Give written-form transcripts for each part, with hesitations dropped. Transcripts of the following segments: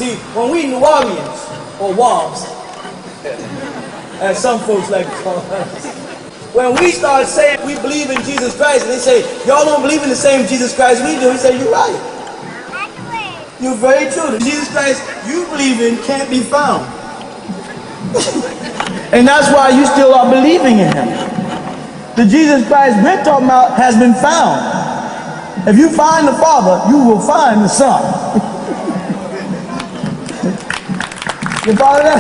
See, when we New Orleans, or Wobbs, as some folks like to call us, when we start saying we believe in Jesus Christ, and they say, y'all don't believe in the same Jesus Christ we do, we say, you're right. You're very true. The Jesus Christ you believe in can't be found. And that's why you still are believing in him. The Jesus Christ we're talking about has been found. If you find the Father, you will find the Son. You follow that?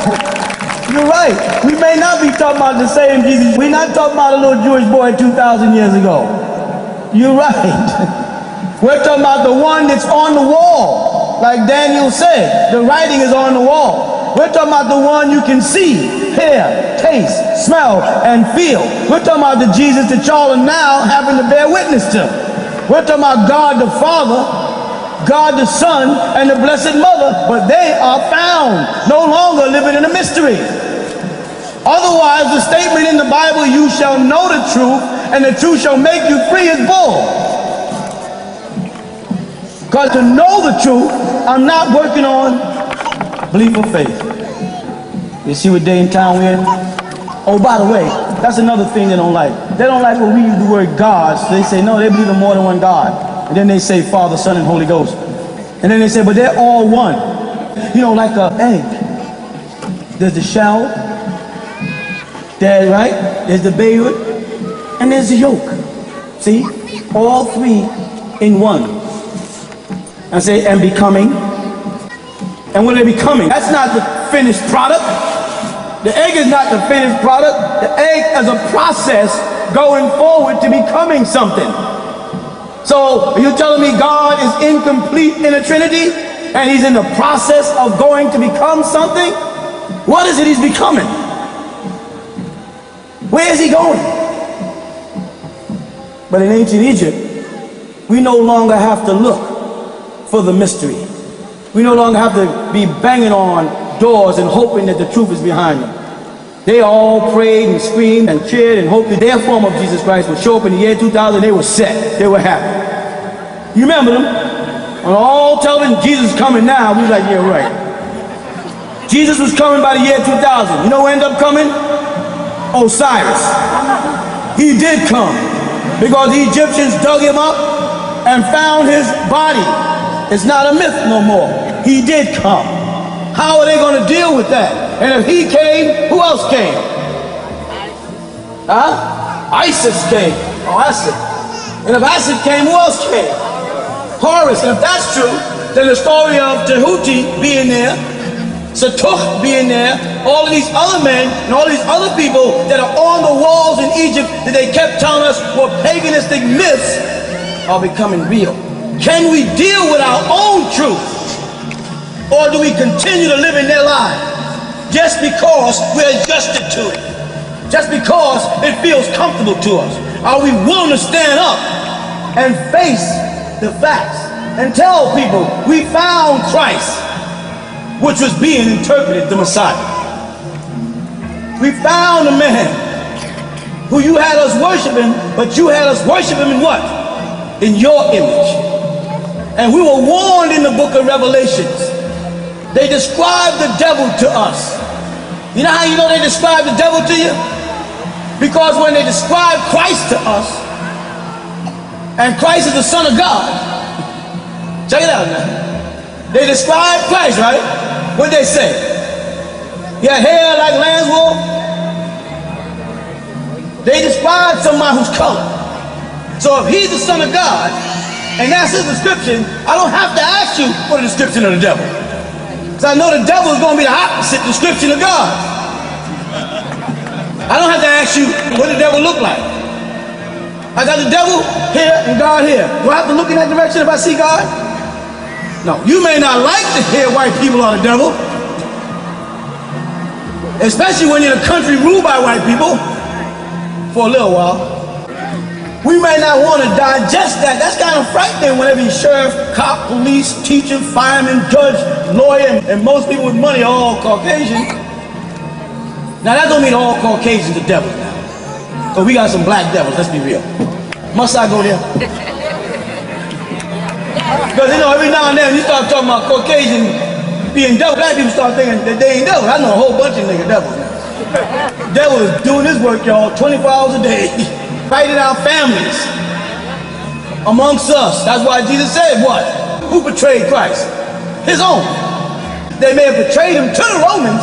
You're right. We may not be talking about the same Jesus. We're not talking about a little Jewish boy 2,000 years ago. You're right. We're talking about the one that's on the wall. Like Daniel said, the writing is on the wall. We're talking about the one you can see, hear, taste, smell, and feel. We're talking about the Jesus that y'all are now having to bear witness to. We're talking about God the Father, God the Son, and the Blessed Mother, but they are found, no longer living in a mystery. Otherwise, the statement in the Bible, you shall know the truth, and the truth shall make you free, is bull. Because to know the truth, I'm not working on belief or faith. You see what day and time we're in? Oh, by the way, that's another thing they don't like. They don't like when we use the word God. So they say, no, they believe in more than one God. And then they say Father, Son, and Holy Ghost. And then they say, but they're all one. You know, like an egg. There's the shell. There's, right? There's the beirut. And there's the yolk. See? All three in one. I say, and becoming. And when they're becoming, that's not the finished product. The egg is not the finished product. The egg is a process going forward to becoming something. So you're telling me God is incomplete in a Trinity and he's in the process of going to become something? What is it he's becoming? Where is he going? But in ancient Egypt, we no longer have to look for the mystery. We no longer have to be banging on doors and hoping that the truth is behind them. They all prayed and screamed and cheered and hoped that their form of Jesus Christ would show up in the year 2000. They were set. They were happy. You remember them? On all television, Jesus is coming now. We was like, yeah, right. Jesus was coming by the year 2000. You know who ended up coming? Osiris. He did come because the Egyptians dug him up and found his body. It's not a myth no more. He did come. How are they going to deal with that? And if he came, who else came? Huh? Isis came. Oh, Acid. And if Acid came, who else came? Horus. And if that's true, then the story of Tehuti being there, Satuh being there, all of these other men and all these other people that are on the walls in Egypt that they kept telling us were paganistic myths are becoming real. Can we deal with our own truth? Or do we continue to live in their lives just because we're adjusted to it? Just because it feels comfortable to us? Are we willing to stand up and face the facts and tell people we found Christ, which was being interpreted the Messiah? We found a man who you had us worshiping, but you had us worshiping in what? In your image. And we were warned in the book of Revelations. They described the devil to us. You know how you know they described the devil to you? Because when they describe Christ to us, and Christ is the Son of God, check it out now. They describe Christ, right? What they say? He had hair like lamb's wool. They describe somebody who's colored. So if he's the Son of God, and that's his description, I don't have to ask you for the description of the devil. Because I know the devil is going to be the opposite description of God. I don't have to ask you what the devil look like. I got the devil here and God here. Do I have to look in that direction if I see God? No. You may not like to hear white people are the devil. Especially when you're in a country ruled by white people for a little while. We may not want to digest that. That's kind of frightening whenever you sheriff, cop, police, teacher, fireman, judge, lawyer, and most people with money are all Caucasian. Now that don't mean all Caucasians are devils now. Because we got some black devils, let's be real. Must I go there? Because you know, every now and then you start talking about Caucasian, being devil. Black people start thinking that they ain't devil. I know a whole bunch of nigga devils now. Devil is doing his work, y'all, 24 hours a day, fighting our families amongst us. That's why Jesus said what? Who betrayed Christ? His own. They may have betrayed him to the Romans,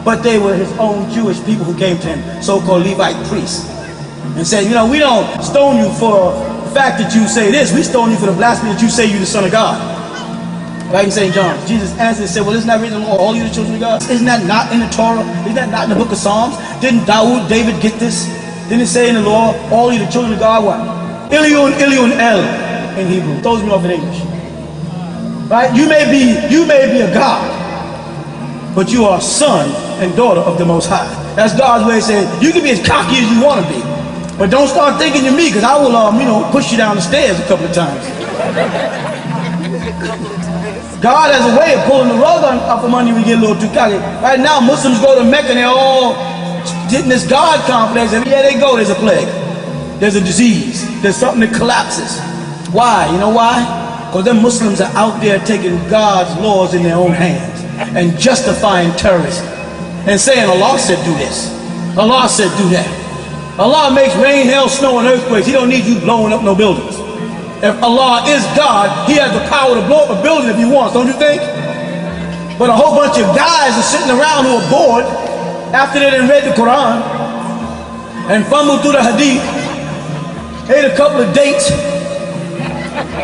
but they were his own Jewish people who came to him, so-called Levite priests, and said, you know, we don't stone you for the fact that you say this. We stone you for the blasphemy that you say you're the Son of God. Right in St. John, Jesus answered and said, well, isn't that written, all you the children of God? Isn't that not in the Torah? Isn't that not in the book of Psalms? Didn't David get this? Didn't it say in the law, all you the children of God, what? Ilion El in Hebrew. Throws me off in English. Right? You may be a God, but you are a son and daughter of the Most High. That's God's way of saying, you can be as cocky as you want to be, but don't start thinking you're me, because I will, push you down the stairs a couple of times. God has a way of pulling the rug up from under you when you get a little too cocky. Right now, Muslims go to Mecca and they're all getting this God complex, and yeah, they go, there's a plague. There's a disease. There's something that collapses. Why? You know why? Because them Muslims are out there taking God's laws in their own hands and justifying terrorism and saying Allah said do this. Allah said do that. Allah makes rain, hail, snow, and earthquakes. He don't need you blowing up no buildings. If Allah is God, he has the power to blow up a building if he wants, don't you think? But a whole bunch of guys are sitting around who are bored after they done read the Quran and fumbled through the Hadith, ate a couple of dates.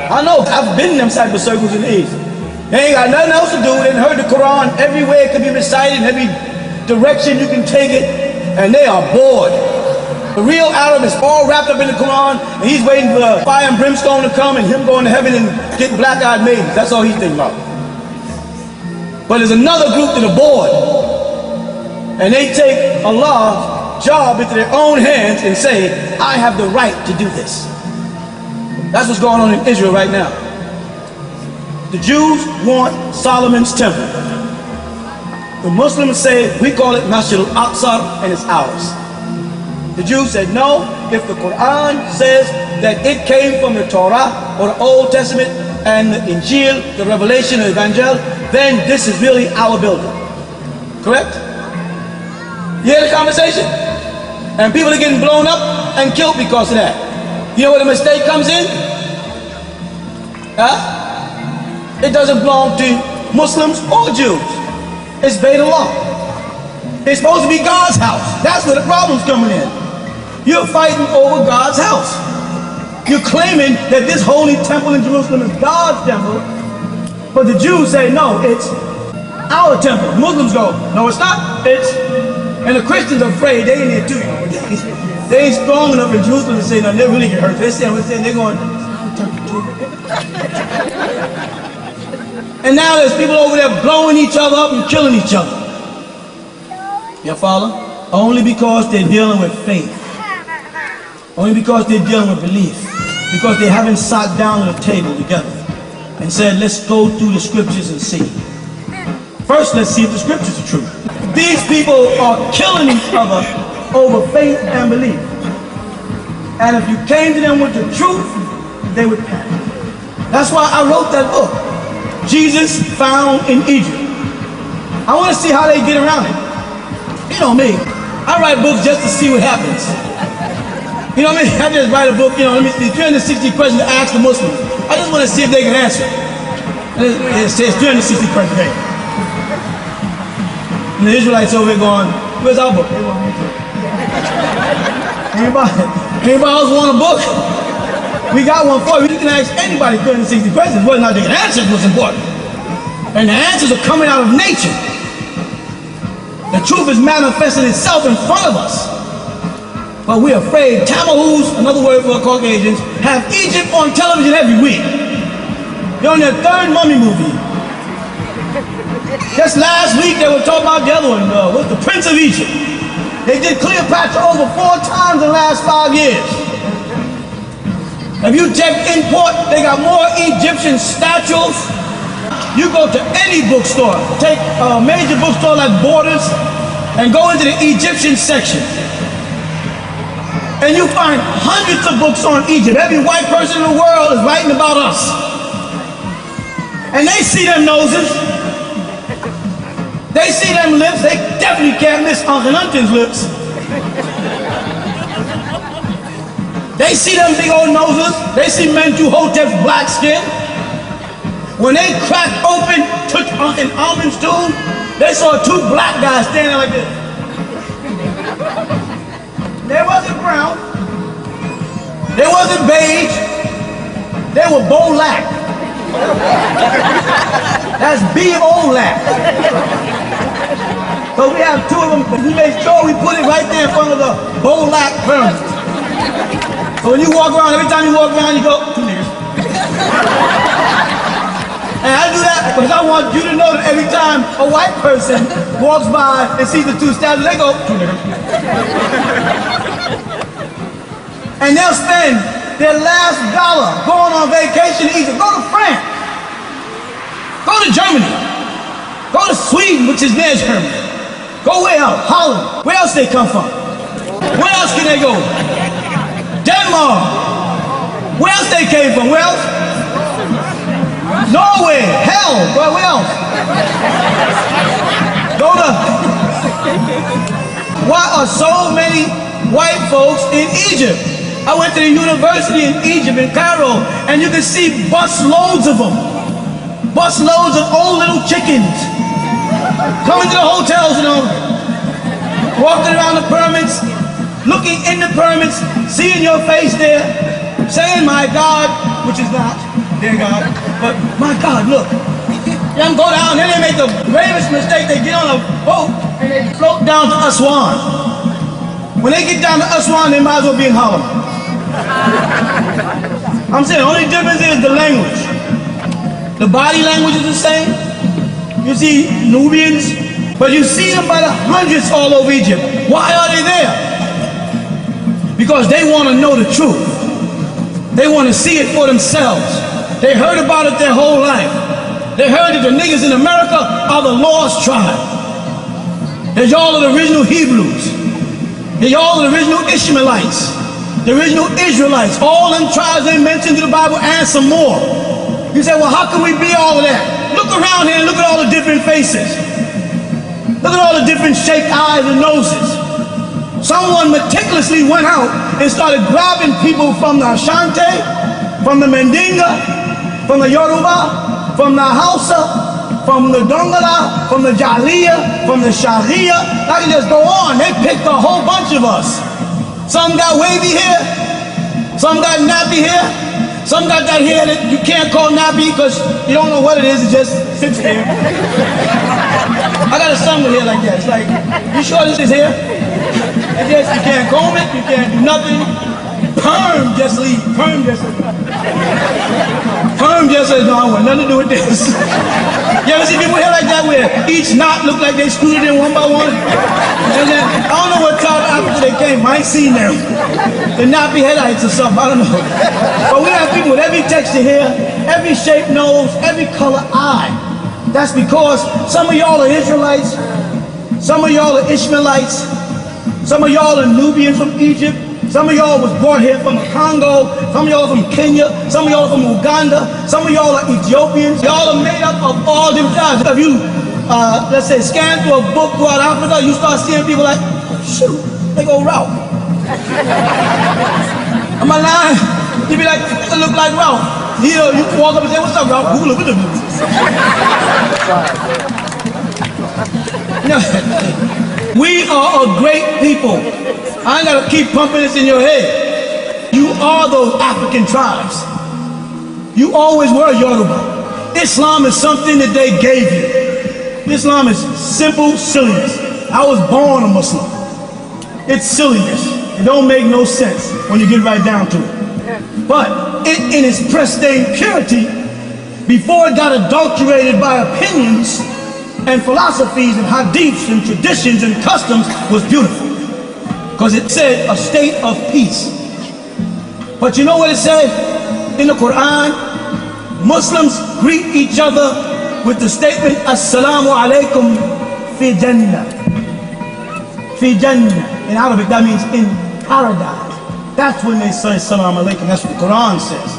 I know, I've been in them type of circles in the East. They ain't got nothing else to do. They heard the Quran everywhere it can be recited, in every direction you can take it, and they are bored. The real Arab is all wrapped up in the Quran, and he's waiting for fire and brimstone to come and him going to heaven and get black-eyed maidens. That's all he's thinking about. But there's another group that are bored, and they take Allah's job into their own hands and say, I have the right to do this. That's what's going on in Israel right now. The Jews want Solomon's temple. The Muslims say, we call it Masjid al-Aqsa, and it's ours. The Jews said, no, if the Quran says that it came from the Torah or the Old Testament and the Injil, the Revelation, the Evangel, then this is really our building. Correct? You hear the conversation? And people are getting blown up and killed because of that. You know where the mistake comes in? Huh? It doesn't belong to Muslims or Jews. It's Beit Allah. It's supposed to be God's house. That's where the problem's coming in. You're fighting over God's house. You're claiming that this holy temple in Jerusalem is God's temple, but the Jews say, no, it's our temple. Muslims go, no, it's not. It's, and the Christians are afraid they ain't there too. They ain't strong enough in Jerusalem to say, no, they really get hurt. They're saying, they're going, and now there's people over there blowing each other up and killing each other. You follow? Only because they're dealing with faith. Only because they're dealing with belief. Because they haven't sat down at a table together and said, let's go through the scriptures and see. First, let's see if the scriptures are true. These people are killing each other over faith and belief. And if you came to them with the truth, they would panic. That's why I wrote that book, Jesus Found in Egypt. I want to see how they get around it. You know me, I write books just to see what happens. You know what I mean? I just write a book, let me see, 360 questions to ask the Muslims. I just want to see if they can answer. It says 360 questions a day. And the Israelites over here going, where's our book? Anybody else want a book? We got one for you. You can ask anybody 360 questions. Whether or not they can answer what's important. And the answers are coming out of nature. The truth is manifesting itself in front of us. But we're afraid. Tamahoos, another word for Caucasians, have Egypt on television every week. They're on their third mummy movie. Just last week they were talking about the other one, was the Prince of Egypt. They did Cleopatra over 4 times in the last 5 years. If you check import, they got more Egyptian statues. You go to any bookstore, take a major bookstore like Borders, and go into the Egyptian section. And you find hundreds of books on Egypt. Every white person in the world is writing about us. And they see them noses. They see them lips, they definitely can't miss Uncle Hunting's lips. They see them big old noses. They see Mentu-Hotep's black skin. When they cracked open in Almond's tomb, they saw two black guys standing like this. They wasn't brown. They wasn't beige. They were Bolak. That's B-O-Lak. So we have two of them. We made sure we put it right there in front of the Bolak pyramid. So when you walk around, every time you walk around, you go, two niggas. And I do that because I want you to know that every time a white person walks by and sees the two statues, they go, two niggas. And they'll spend their last dollar going on vacation in Egypt. Go to France. Go to Germany. Go to Sweden, which is near Germany. Go where else? Holland. Where else they come from? Where else can they go? Denmark. Where else they came from? Where else? Norway. Hell. Where else? Go to... Why are so many white folks in Egypt? I went to the university in Egypt, in Cairo, and you can see busloads of them. Busloads of old little chickens coming to the hotels, you know, walking around the pyramids, looking in the pyramids, seeing your face there, saying, my God, which is not their God, but my God, look. Them go down, then they make the gravest mistake. They get on a boat and they float down to Aswan. When they get down to Aswan, they might as well be in Holland. I'm saying the only difference is the language. The body language is the same. You see Nubians, but you see them by the hundreds all over Egypt. Why are they there? Because they want to know the truth. They want to see it for themselves. They heard about it their whole life. They heard that the niggas in America are the lost tribe. That y'all are the original Hebrews. That y'all are the original Ishmaelites. The original Israelites. All them tribes they mentioned in the Bible and some more. You say, well, how can we be all of that? Look around here and look at all the different faces. Look at all the different shaped eyes and noses. Someone meticulously went out and started grabbing people from the Ashanti, from the Mendinga, from the Yoruba, from the Hausa, from the Dongala, from the Jaliya, from the Sharia. I can just go on. They picked a whole bunch of us. Some got wavy hair, some got nappy hair, some got that hair that you can't call nappy because you don't know what it is, it just sits there. I got a son with hair like that. It's like, you sure this is hair? It just, you can't comb it, you can't do nothing. Perm just leave, perm just leave. Perm just says, no, I want nothing to do with this. You ever see people here like that where each knot look like they screwed it in one by one? And then, I don't know what tribe of Africa they came, I ain't seen them. The nappy headites or something, I don't know. But we have people with every texture hair, every shaped nose, every color eye. That's because some of y'all are Israelites, some of y'all are Ishmaelites, some of y'all are Nubians from Egypt, some of y'all was brought here from the Congo, some of y'all from Kenya, some of y'all from Uganda, some of y'all are Ethiopians. Y'all are made up of all different tribes. If you, let's say, scan through a book throughout Africa, you start seeing people like, oh, shoot, they go Ralph. Am I lying? You be like, they look like Ralph. You know, you can walk up and say, what's up, Ralph? Who look at them? We are a great people. I ain't gotta keep pumping this in your head. You are those African tribes. You always were Yoruba. Islam is something that they gave you. Islam is simple silliness. I was born a Muslim. It's silliness. It don't make no sense when you get right down to it. But in its pristine purity, before it got adulterated by opinions and philosophies and hadiths and traditions and customs, was beautiful. Because it said a state of peace. But you know what it said in the Quran? Muslims greet each other with the statement, Assalamu alaikum fi jannah. Fi jannah. In Arabic, that means in paradise. That's when they say Assalamu alaikum. That's what the Quran says.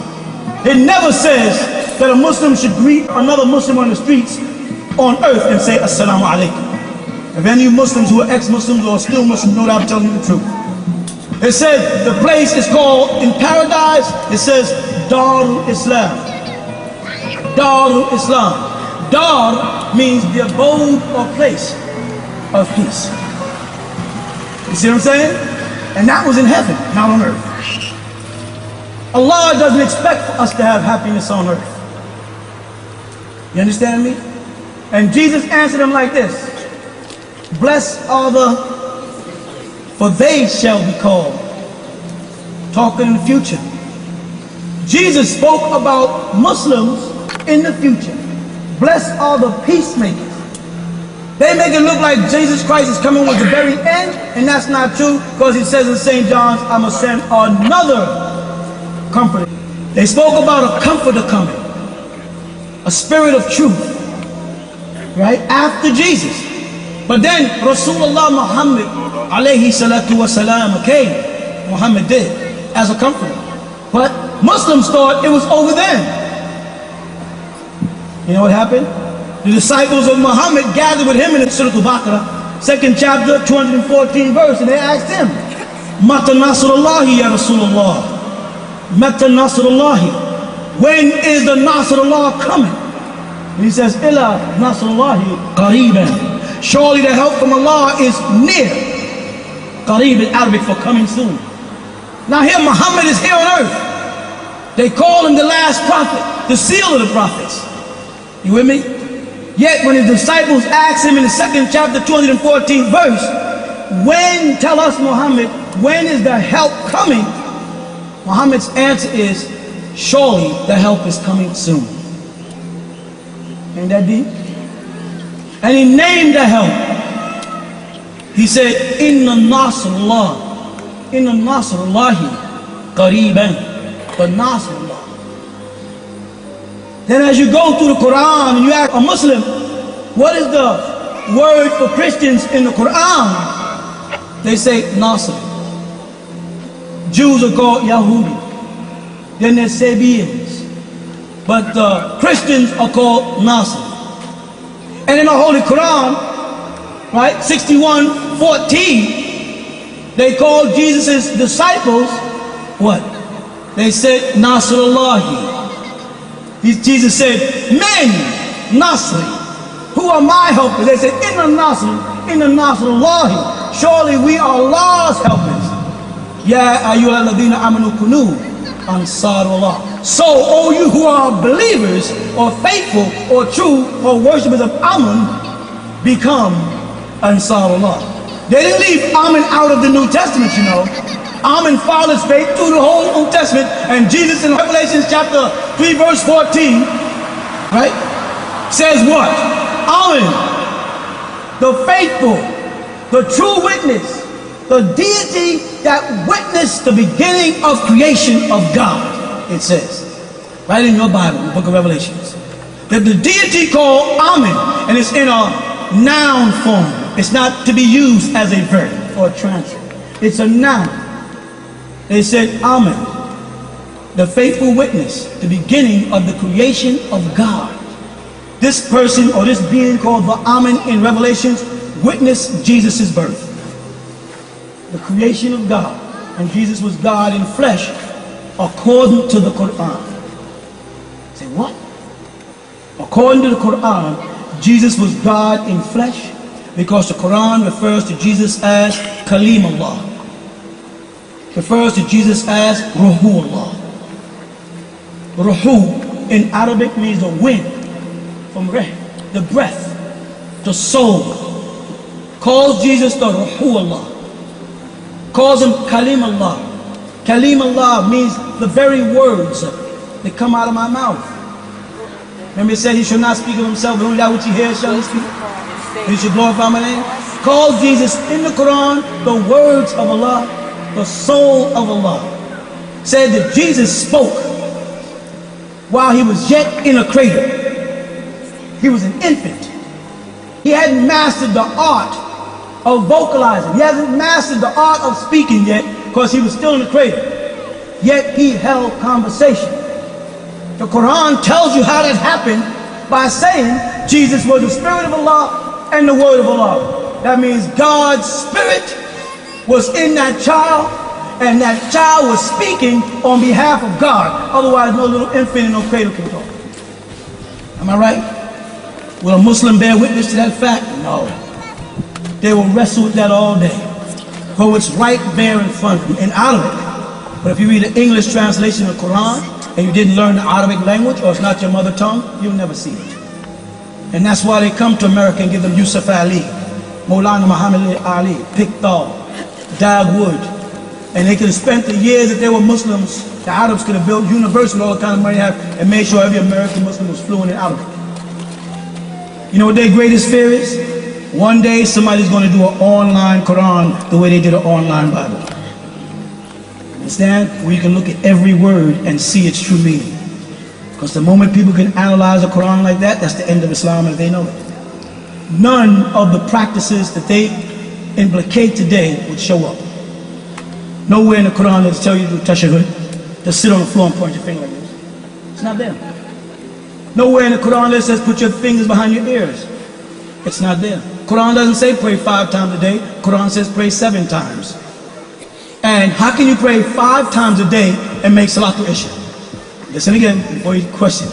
It never says that a Muslim should greet another Muslim on the streets on earth and say Assalamu alaikum. If any of you Muslims who are ex-Muslims or still Muslims know that I'm telling you the truth. It said the place is called, in paradise, it says Darul Islam. Darul Islam. Dar means the abode or place of peace. You see what I'm saying? And that was in heaven, not on earth. Allah doesn't expect us to have happiness on earth. You understand me? And Jesus answered them like this: blessed are the, for they shall be called. Talking in the future. Jesus spoke about Muslims in the future. Blessed are the peacemakers. They make it look like Jesus Christ is coming with the very end, and that's not true, because he says in St. John's, I'm going to send another comforter. They spoke about a comforter coming, a spirit of truth, right, after Jesus. But then Rasulullah Muhammad alayhi salatu wasalam came, Muhammad did, as a comforter. But Muslims thought it was over then. You know what happened? The disciples of Muhammad gathered with him in Surah Al-Baqarah, 2nd chapter, 214 verse, and they asked him, Mata Nasrullahi ya Rasulullah? Mata Nasrullahi? When is the Nasrullah coming? And he says, Ila Nasrullahi Qareeban. Surely the help from Allah is near. Qareeb is Arabic for coming soon. Now here Muhammad is here on earth. They call him the last prophet, the seal of the prophets. You with me? Yet when his disciples asked him in the 2nd chapter, 214th verse, when, tell us Muhammad, when is the help coming? Muhammad's answer is, surely the help is coming soon. Ain't that deep? And he named the help. He said, Inna Nasrullah, Inna Nasrullahi Qareeban, but Nasrullah. Then as you go through the Quran and you ask a Muslim, what is the word for Christians in the Quran? They say Nasr. Jews are called Yahudi. Then there's Sabians. But Christians are called Nasr. And in the Holy Quran, right, 61:14, they called Jesus' disciples what? They said Nasrullahi. Jesus said, men, Nasri, who are my helpers? They said, Inna Nasr, Inna Nasrullahi. Surely we are Allah's helpers. Ya ayyuhal ladina amanu kunu ansarullah. So, all you who are believers, or faithful, or true, or worshippers of Amun, become ansarullah. They didn't leave Amun out of the New Testament, you know. Amun followed faith through the whole Old Testament, and Jesus in Revelation chapter 3 verse 14, right, says what? Amun, the faithful, the true witness, the deity that witnessed the beginning of creation of God, it says, right in your Bible, the book of Revelations, that the deity called Amun, and it's in a noun form. It's not to be used as a verb or a transfer. It's a noun. They said, Amen, the faithful witness, the beginning of the creation of God. This person or this being called the Amen in Revelations witnessed Jesus' birth. The creation of God. And Jesus was God in flesh according to the Quran. Say what? According to the Quran, Jesus was God in flesh because the Quran refers to Jesus as Kalimullah. Refers to Jesus as Ruhullah. Ruhu in Arabic means the wind, from reh, the breath, the soul. Calls Jesus the Ruhullah. Calls him Kalimullah. Kalimullah means the very words that come out of my mouth. Remember it said he should not speak of himself, but only that which he hears shall he speak. He should glorify my name. Calls Jesus in the Quran the words of Allah, the soul of Allah. Said that Jesus spoke while he was yet in a cradle. He was an infant. He hadn't mastered the art of vocalizing. He hasn't mastered the art of speaking yet because he was still in the cradle. Yet he held conversation. The Quran tells you how that happened by saying Jesus was the Spirit of Allah and the Word of Allah. That means God's spirit was in that child, and that child was speaking on behalf of God. Otherwise, no little infant in no cradle can talk. Am I right? Will a Muslim bear witness to that fact? No. They will wrestle with that all day. For it's right there in front of them, in Arabic. But if you read the English translation of the Quran, and you didn't learn the Arabic language, or it's not your mother tongue, you'll never see it. And that's why they come to America and give them Yusuf Ali, Maulana Muhammad Ali, Pickthall, Dagwood. And they could have spent the years that they were Muslims. The Arabs could have built universities, all the kind of money they have, and made sure every American Muslim was fluent in Arabic. You know what their greatest fear is? One day somebody's going to do an online Quran the way they did an online Bible. Understand? Where you can look at every word and see its true meaning. Because the moment people can analyze the Quran like that, that's the end of Islam as they know it. None of the practices that they implicate today would show up. Nowhere in the Quran does it tell you to do tashahhud, to sit on the floor and point your finger like this. It's not there. Nowhere in the Quran that says put your fingers behind your ears. It's not there. Quran doesn't say pray 5 times a day. Quran says pray 7 times. And how can you pray 5 times a day and make Salatul Isha? Listen again before you question.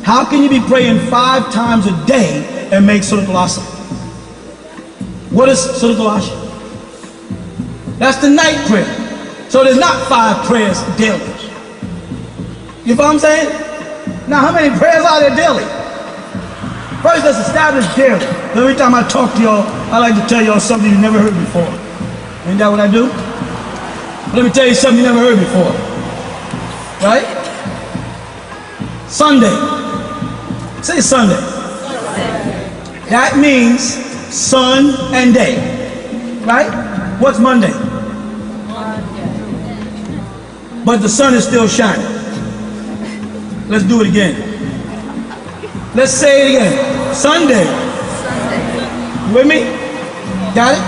How can you be praying 5 times a day and make Salatul Asr? What is Salatul Asr? That's the night prayer. So there's not 5 prayers daily. You know what I'm saying? Now how many prayers are there daily? First, let's establish daily. Every time I talk to y'all, I like to tell y'all something you never heard before. Ain't that what I do? Let me tell you something you never heard before. Right? Sunday. Say Sunday. That means sun and day. Right? What's Monday? But the sun is still shining. Let's do it again. Let's say it again. Sunday. You with me? Got it?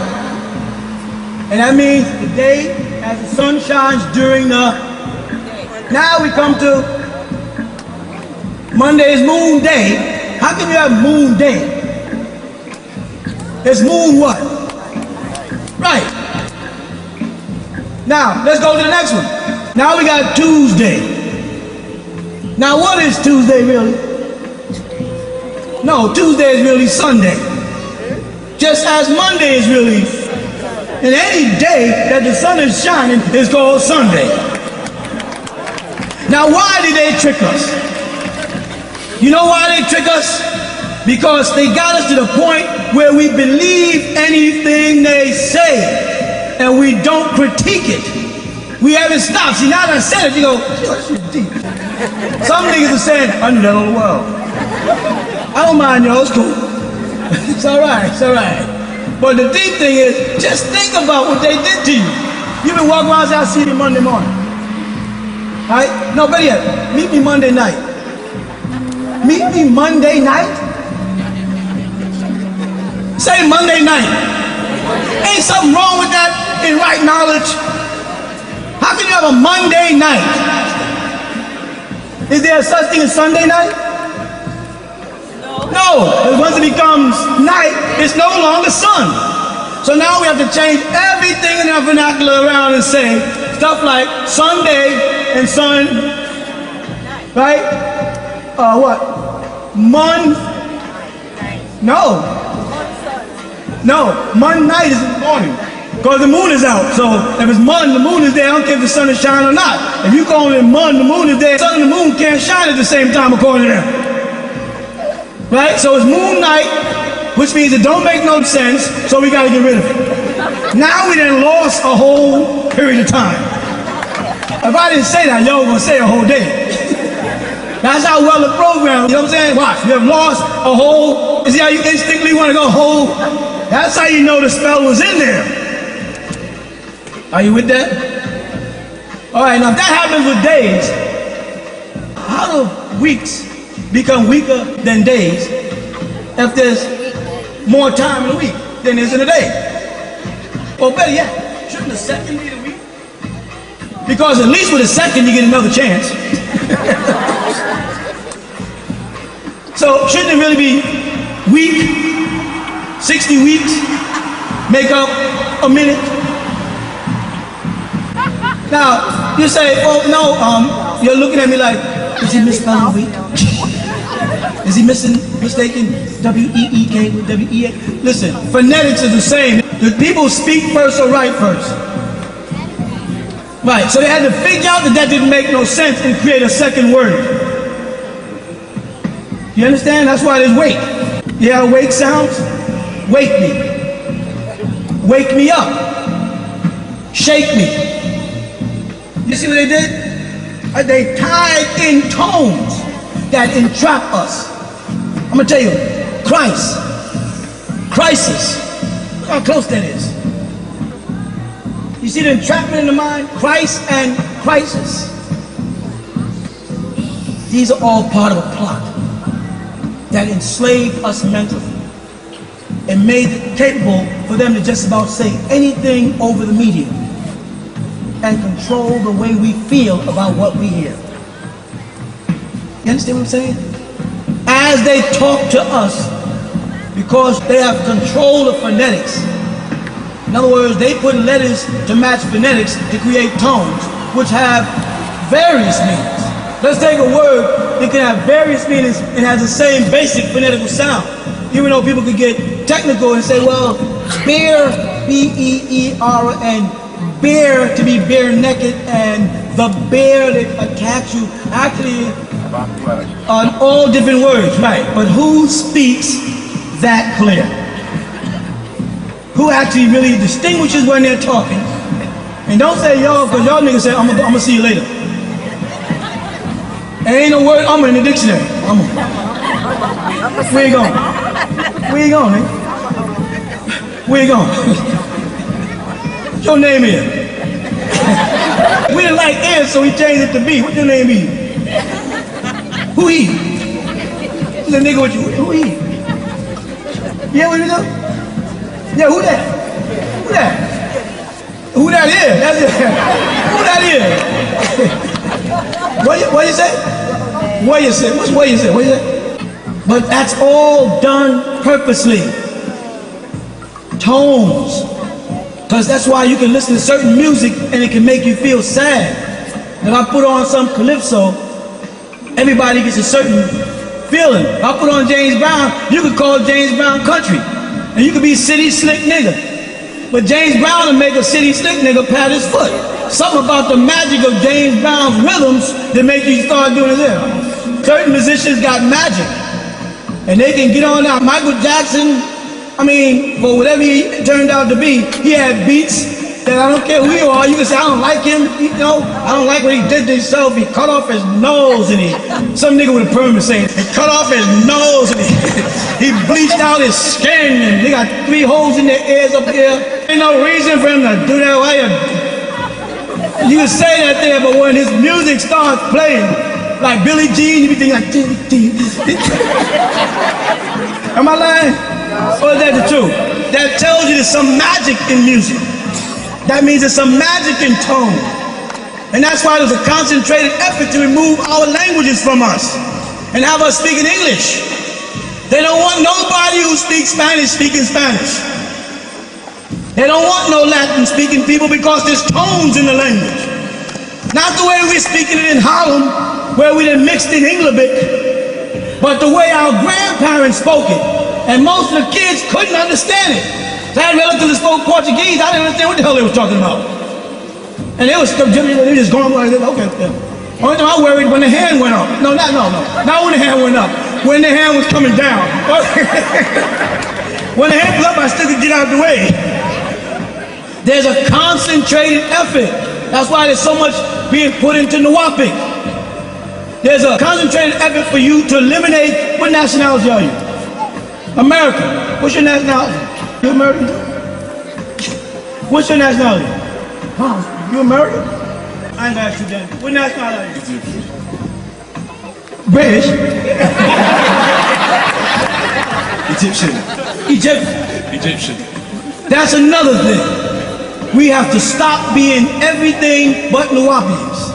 And that means the day as the sun shines during the... Now we come to Monday's moon day. How can you have moon day? It's moon what? Right. Now, let's go to the next one. Now we got Tuesday. Now what is Tuesday really? No, Tuesday is really Sunday. Just as Monday is really. And any day that the sun is shining is called Sunday. Now why did they trick us? You know why they trick us? Because they got us to the point where we believe anything they say and we don't critique it. We haven't stopped. See, now that I said it, you go, that's deep. Some niggas are saying, I knew that all the world. I don't mind y'all, it's cool. It's all right, it's all right. But the deep thing is, just think about what they did to you. You've been walking around and see me Monday morning. All right? No, better yet, meet me Monday night. Meet me Monday night? Say Monday night. Ain't something wrong with that in right knowledge? How can you have a Monday night? Is there such thing as Sunday night? No. Once it becomes night, it's no longer sun. So now we have to change everything in our vernacular around and say stuff like Sunday and sun, right? What? No. Mon night is in the morning. Because the moon is out. So if it's Mon, the moon is there. I don't care if the sun is shining or not. If you call it Mon, the moon is there. The sun and the moon can't shine at the same time according to them. Right? So it's moon night, which means it don't make no sense, so we got to get rid of it. Now we done lost a whole period of time. If I didn't say that, y'all were going to say a whole day. That's how well the program, you know what I'm saying? Watch, we have lost a whole, you see how you instinctively want to go whole? That's how you know the spell was in there. Are you with that? All right, now if that happens with days, how do weeks become weaker than days if there's more time in a week than there is in a day? Or better yet, shouldn't the second be the week? Because at least with a second you get another chance. So shouldn't it really be week, 60 weeks? make up a minute. Now, you say, oh no, you're looking at me like, is he misspelling week? Is he mistaken W-E-E-K with W-E-A? Listen, phonetics is the same. The people speak first or write first. Right, so they had to figure out that didn't make no sense and create a second word. You understand? That's why there's wake. You hear how wake sounds? Wake me. Wake me up. Shake me. You see what they did? They tied in tones that entrap us. I'm gonna tell you, Christ, crisis, look how close that is. You see the entrapment in the mind? Christ and crisis. These are all part of a plot that enslaved us mentally and made it capable for them to just about say anything over the media and control the way we feel about what we hear. You understand what I'm saying? As they talk to us, because they have control of phonetics. In other words, they put letters to match phonetics to create tones, which have various meanings. Let's take a word that can have various meanings and has the same basic phonetical sound. Even though people could get technical and say, well, bear, B-E-E-R, and bear to be bare naked, and the bear that attacks you, actually on all different words, right? But who speaks that clear? Who actually really distinguishes when they're talking? And don't say y'all, because y'all niggas say, I'm gonna see you later. And ain't no word I'm in the dictionary. Where you going? Where you going, man? Where you going? What's your name is? We didn't like N, so we changed it to B. What's your name be? Who he? The nigga with you. Who he? Yeah, what you know? Yeah, who that? Who that? Who that is? That's it. Who that is? What you say? What you say? What's what you say? What you say? But that's all done purposely. Tones. Because that's why you can listen to certain music and it can make you feel sad. If I put on some calypso, everybody gets a certain feeling. If I put on James Brown, you could call James Brown country. And you could be city slick nigga. But James Brown will make a city slick nigga pat his foot. Something about the magic of James Brown's rhythms that make you start doing it. Certain musicians got magic. And they can get on out. Michael Jackson, I mean, for whatever he turned out to be, he had beats that I don't care who you are, you can say, I don't like him, you know, I don't like what he did to himself. He cut off his nose and some nigga with a perm is saying, he cut off his nose and he bleached out his skin and they got 3 holes in their ears up here. Ain't no reason for him to do that. Why you can say that there, but when his music starts playing, like Billie Jean, you be thinking like, am I lying? Or is that the truth? That tells you there's some magic in music. That means there's some magic in tone. And that's why there's a concentrated effort to remove our languages from us and have us speaking English. They don't want nobody who speaks Spanish speaking Spanish. They don't want no Latin speaking people because there's tones in the language. Not the way we're speaking it in Harlem, where we done mixed in English, but the way our grandparents spoke it. And most of the kids couldn't understand it. So I had relatives that spoke Portuguese, I didn't understand what the hell they was talking about. And they was just going like this, okay. Only time I worried when the hand went up. No. Not when the hand went up. When the hand was coming down. When the hand was up, I still could get out of the way. There's a concentrated effort. That's why there's so much being put into Nawapic. There's a concentrated effort for you to eliminate, what nationality are you? American. What's your nationality? You American? What's your nationality? Huh? You American? I ain't gonna ask you that. What nationality are you? British? Egyptian. That's another thing. We have to stop being everything but Nuwapians.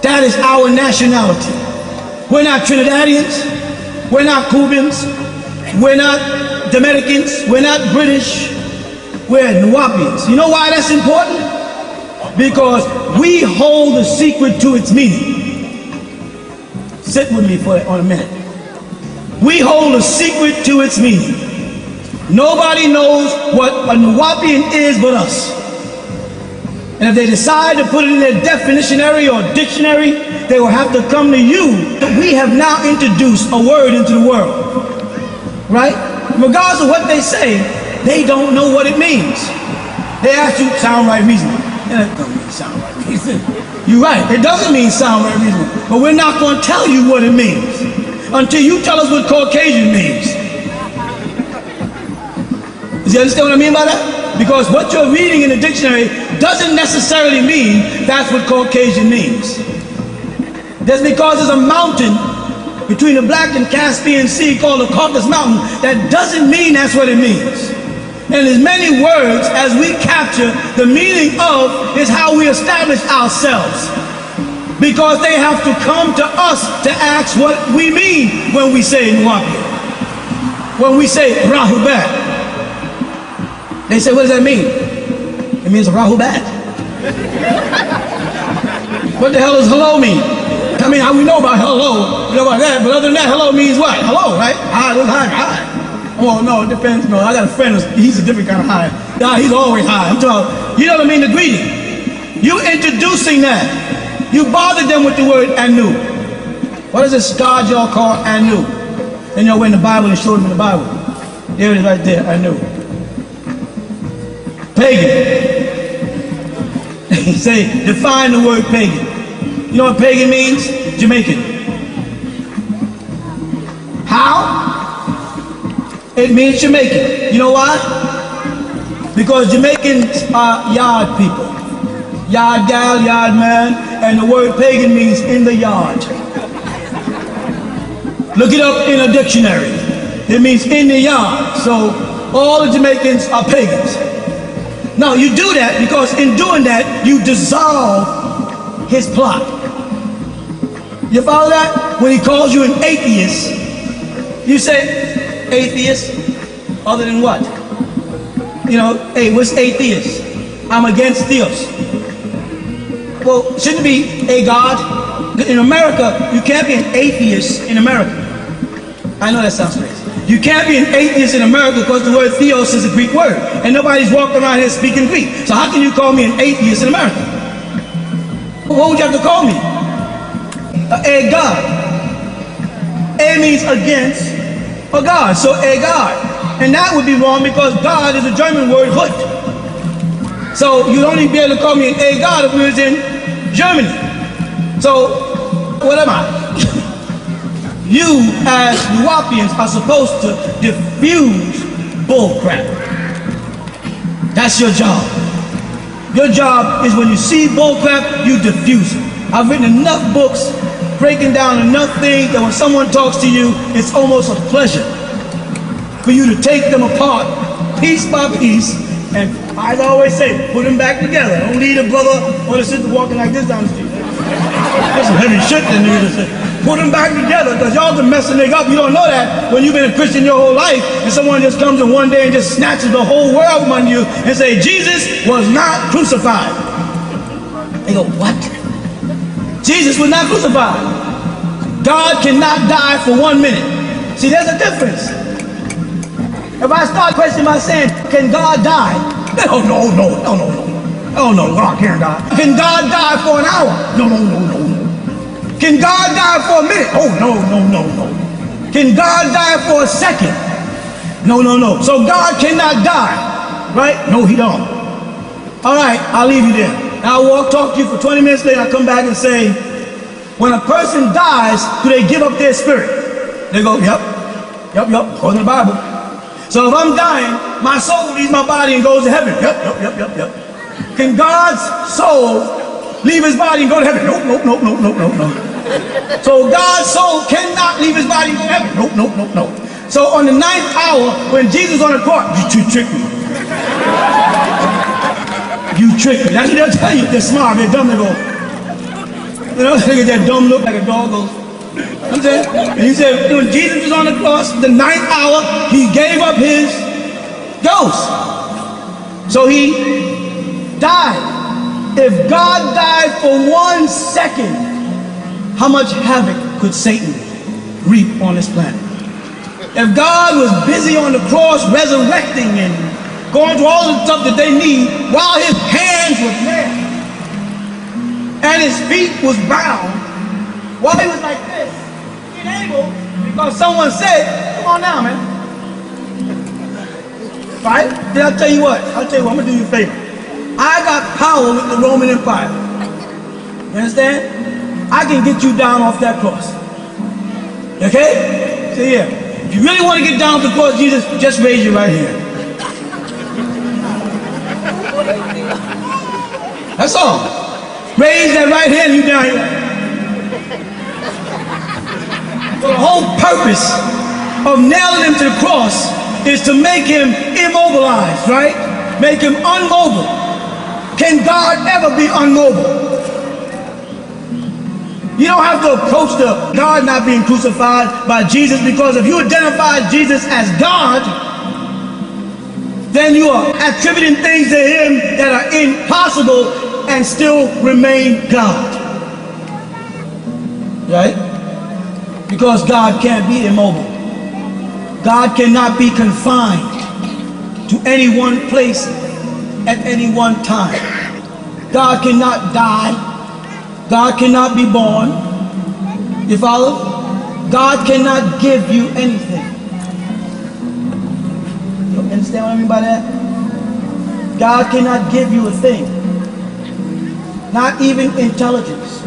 That is our nationality. We're not Trinidadians. We're not Cubans. We're not Dominicans. We're not British. We're Nuwapians. You know why that's important? Because we hold the secret to its meaning. Sit with me for a minute. We hold a secret to its meaning. Nobody knows what a Nuwapian is but us. And if they decide to put it in their definitionary or dictionary, they will have to come to you. We have now introduced a word into the world, right? Regardless of what they say, they don't know what it means. They ask you, sound right reasoning. And it don't mean sound right reasoning. You're right, it doesn't mean sound right reasoning. But we're not going to tell you what it means until you tell us what Caucasian means. Do you understand what I mean by that? Because what you're reading in the dictionary doesn't necessarily mean that's what Caucasian means. Just because there's a mountain between the Black and Caspian Sea called the Caucasus Mountain, that doesn't mean that's what it means. And as many words as we capture the meaning of is how we establish ourselves. Because they have to come to us to ask what we mean when we say Nwapi. When we say Rahubat. They say, what does that mean? It means Rahubat. What the hell does hello mean? I mean, how we know about hello, we know about that, but other than that, hello means what? Hello, right? Hi, what's hi? Hi. Well, no, it depends. No, I got a friend, he's a different kind of high. Nah, he's always high. I'm talking, you know what I mean, the greeting. You introducing that. You bothered them with the word anu. What does this God y'all call anu? And you know, in the Bible, they showed them in the Bible. There it is right there, anu. Pagan. He say, define the word pagan. You know what pagan means? Jamaican. How? It means Jamaican. You know why? Because Jamaicans are yard people. Yard gal, yard man, and the word pagan means in the yard. Look it up in a dictionary. It means in the yard. So all the Jamaicans are pagans. Now you do that because in doing that, you dissolve his plot. You follow that? When he calls you an atheist, you say, atheist, other than what? You know, hey, what's atheist? I'm against theos. Well, shouldn't it be a God? In America, you can't be an atheist in America. I know that sounds crazy. You can't be an atheist in America because the word theos is a Greek word. And nobody's walking around here speaking Greek. So how can you call me an atheist in America? What would you have to call me? A God. A means against a God. So a God. And that would be wrong because God is a German word, Hut. So you'd only be able to call me an a God if we was in Germany. So what am I? You as Nuwapians are supposed to diffuse bullcrap. That's your job. Your job is when you see bullcrap, you diffuse it. I've written enough books breaking down enough things that when someone talks to you, it's almost a pleasure for you to take them apart piece by piece, and I always say, put them back together. Don't leave a brother or the sister walking like this down the street. That's some heavy shit that nigga to say. Put them back together, because y'all can mess a nigga up. You don't know that when you've been a Christian your whole life, and someone just comes in one day and just snatches the whole world from under you and say, Jesus was not crucified. They go, what? Jesus was not crucified. God cannot die for 1 minute. See, there's a difference. If I start questioning by saying, can God die? No, God can't die. Can God die for an hour? No. Can God die for a minute? Oh, no. Can God die for a second? No. So God cannot die, right? No, he don't. All right, I'll leave you there. I'll talk to you for 20 minutes later. I'll come back and say, when a person dies, do they give up their spirit? They go, yep, according to the Bible. So if I'm dying, my soul leaves my body and goes to heaven. Yep. Can God's soul leave his body and go to heaven? No. So God's soul cannot leave his body and go to heaven. No. So on the 9th hour, when Jesus on the cross, you tricked me. You tricked me. That's what they'll tell you. They're smart, they're dumb, they go. You know, look at that dumb look like a dog goes. I'm saying, and he said, when Jesus was on the cross, the 9th hour, he gave up his ghost. So he died. If God died for 1 second, how much havoc could Satan reap on this planet? If God was busy on the cross resurrecting and going through all the stuff that they need while his hands were there and his feet was bound, while he was like this, unable, because someone said, come on now, man. Right? Then I'll tell you what, I'm gonna do you a favor. I got power with the Roman Empire. You understand? I can get you down off that cross. Okay? So yeah, if you really want to get down off the cross, Jesus, just raise your right hand. That's all. Raise that right hand, you down here. So the whole purpose of nailing him to the cross is to make him immobilized, right? Make him unmobile. Can God ever be unmobile? You don't have to approach the God not being crucified by Jesus, because if you identify Jesus as God, then you are attributing things to him that are impossible and still remain God. Right? Because God can't be immobile. God cannot be confined to any one place at any one time. God cannot die. God cannot be born. You follow? God cannot give you anything. You understand what I mean by that? God cannot give you a thing. Not even intelligence.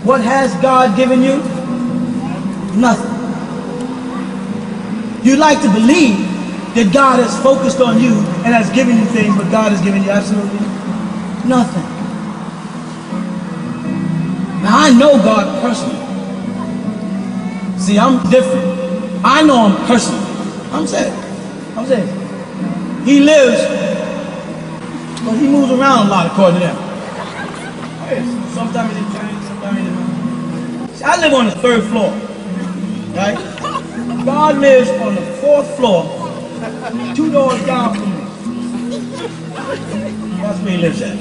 What has God given you? Nothing. You like to believe that God has focused on you and has given you things, but God has given you absolutely nothing. Now I know God personally. See, I'm different. I know him personally. I'm saying. He lives, but he moves around a lot according to them. Sometimes he trains, sometimes he doesn't. See, I live on the 3rd floor, right? God lives on the 4th floor, 2 doors down from me. That's where he lives at.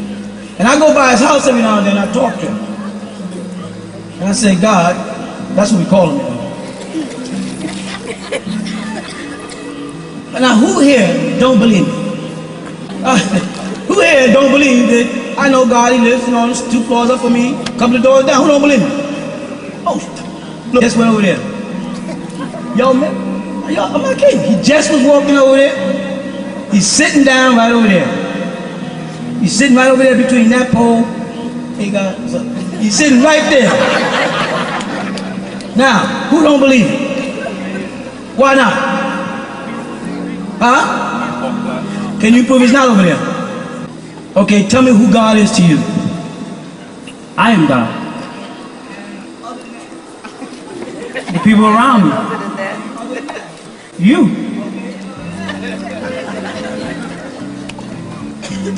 And I go by his house every now and then, I talk to him. And I say, God, that's what we call him. Now, who here don't believe me? Who here don't believe that I know God, he lives on 2 floors up from me, a couple of doors down? Who don't believe me? Oh, look, just went over there. Yo, man, I'm not kidding. He just was walking over there. He's sitting down right over there. He's sitting right over there between that pole. Hey, God, he's sitting right there. Now, who don't believe it? Why not? Huh? Can you prove he's not over there? Okay, tell me who God is to you. I am God. The people around me. You.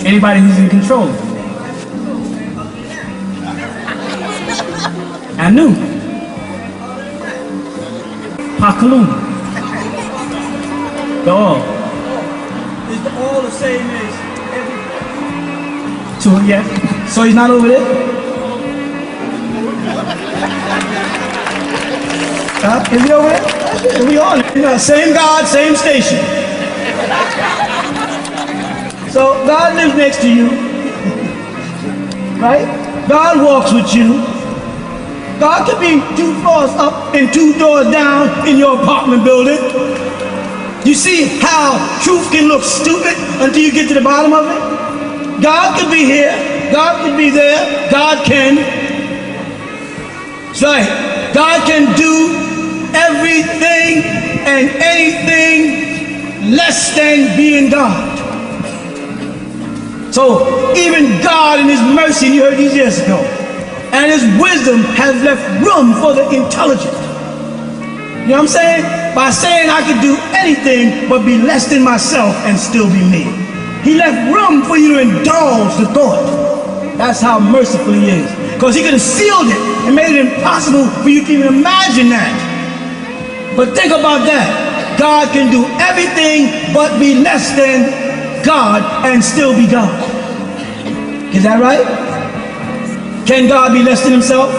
Anybody who's in control. Anu. Pakalum. The all. Is the all the same as everything? So, yeah. So he's not over there? Is he over there? We on it. Same God, same station. So God lives next to you. Right? God walks with you. God could be 2 floors up and 2 doors down in your apartment building. You see how truth can look stupid until you get to the bottom of it? God could be here. God could be there. God can. That's right. God can do everything and anything less than being God. So even God in his mercy, and you heard these years ago, and his wisdom has left room for the intelligent. You know what I'm saying? By saying I could do anything but be less than myself and still be me. He left room for you to indulge the thought. That's how merciful he is. Because he could have sealed it and made it impossible for you to even imagine that. But think about that. God can do everything but be less than God and still be God. Is that right? Can God be less than himself?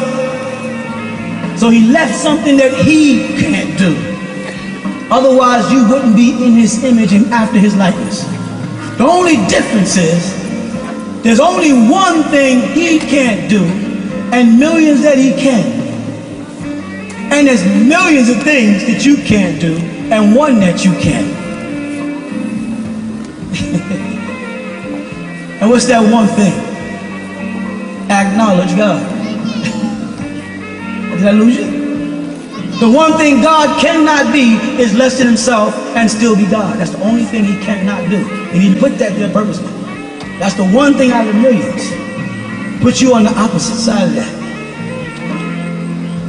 So he left something that he can't do. Otherwise, you wouldn't be in his image and after his likeness. The only difference is there's only one thing he can't do and millions that he can. And there's millions of things that you can't do and one that you can. And what's that one thing? Acknowledge God. Did I lose you? The one thing God cannot be is less than himself and still be God. That's the only thing he cannot do. And he put that there purposely. That's the one thing out of millions. Put you on the opposite side of that.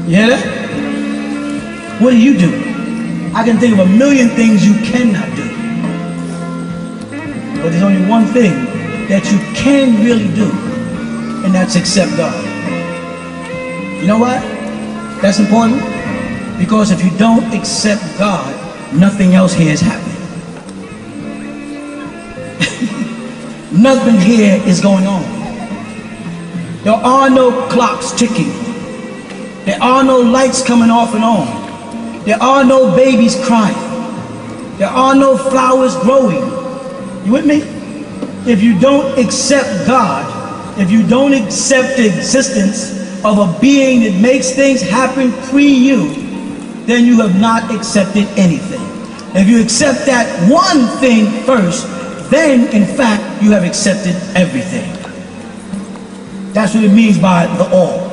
You hear that? What do you do? I can think of a million things you cannot do. But there's only one thing that you can really do, and that's accept God. You know what? That's important, because if you don't accept God, nothing else here is happening. Nothing here is going on. There are no clocks ticking. There are no lights coming off and on. There are no babies crying. There are no flowers growing. You with me? If you don't accept God, if you don't accept the existence of a being that makes things happen pre-you, then you have not accepted anything. If you accept that one thing first, then in fact you have accepted everything. That's what it means by the all.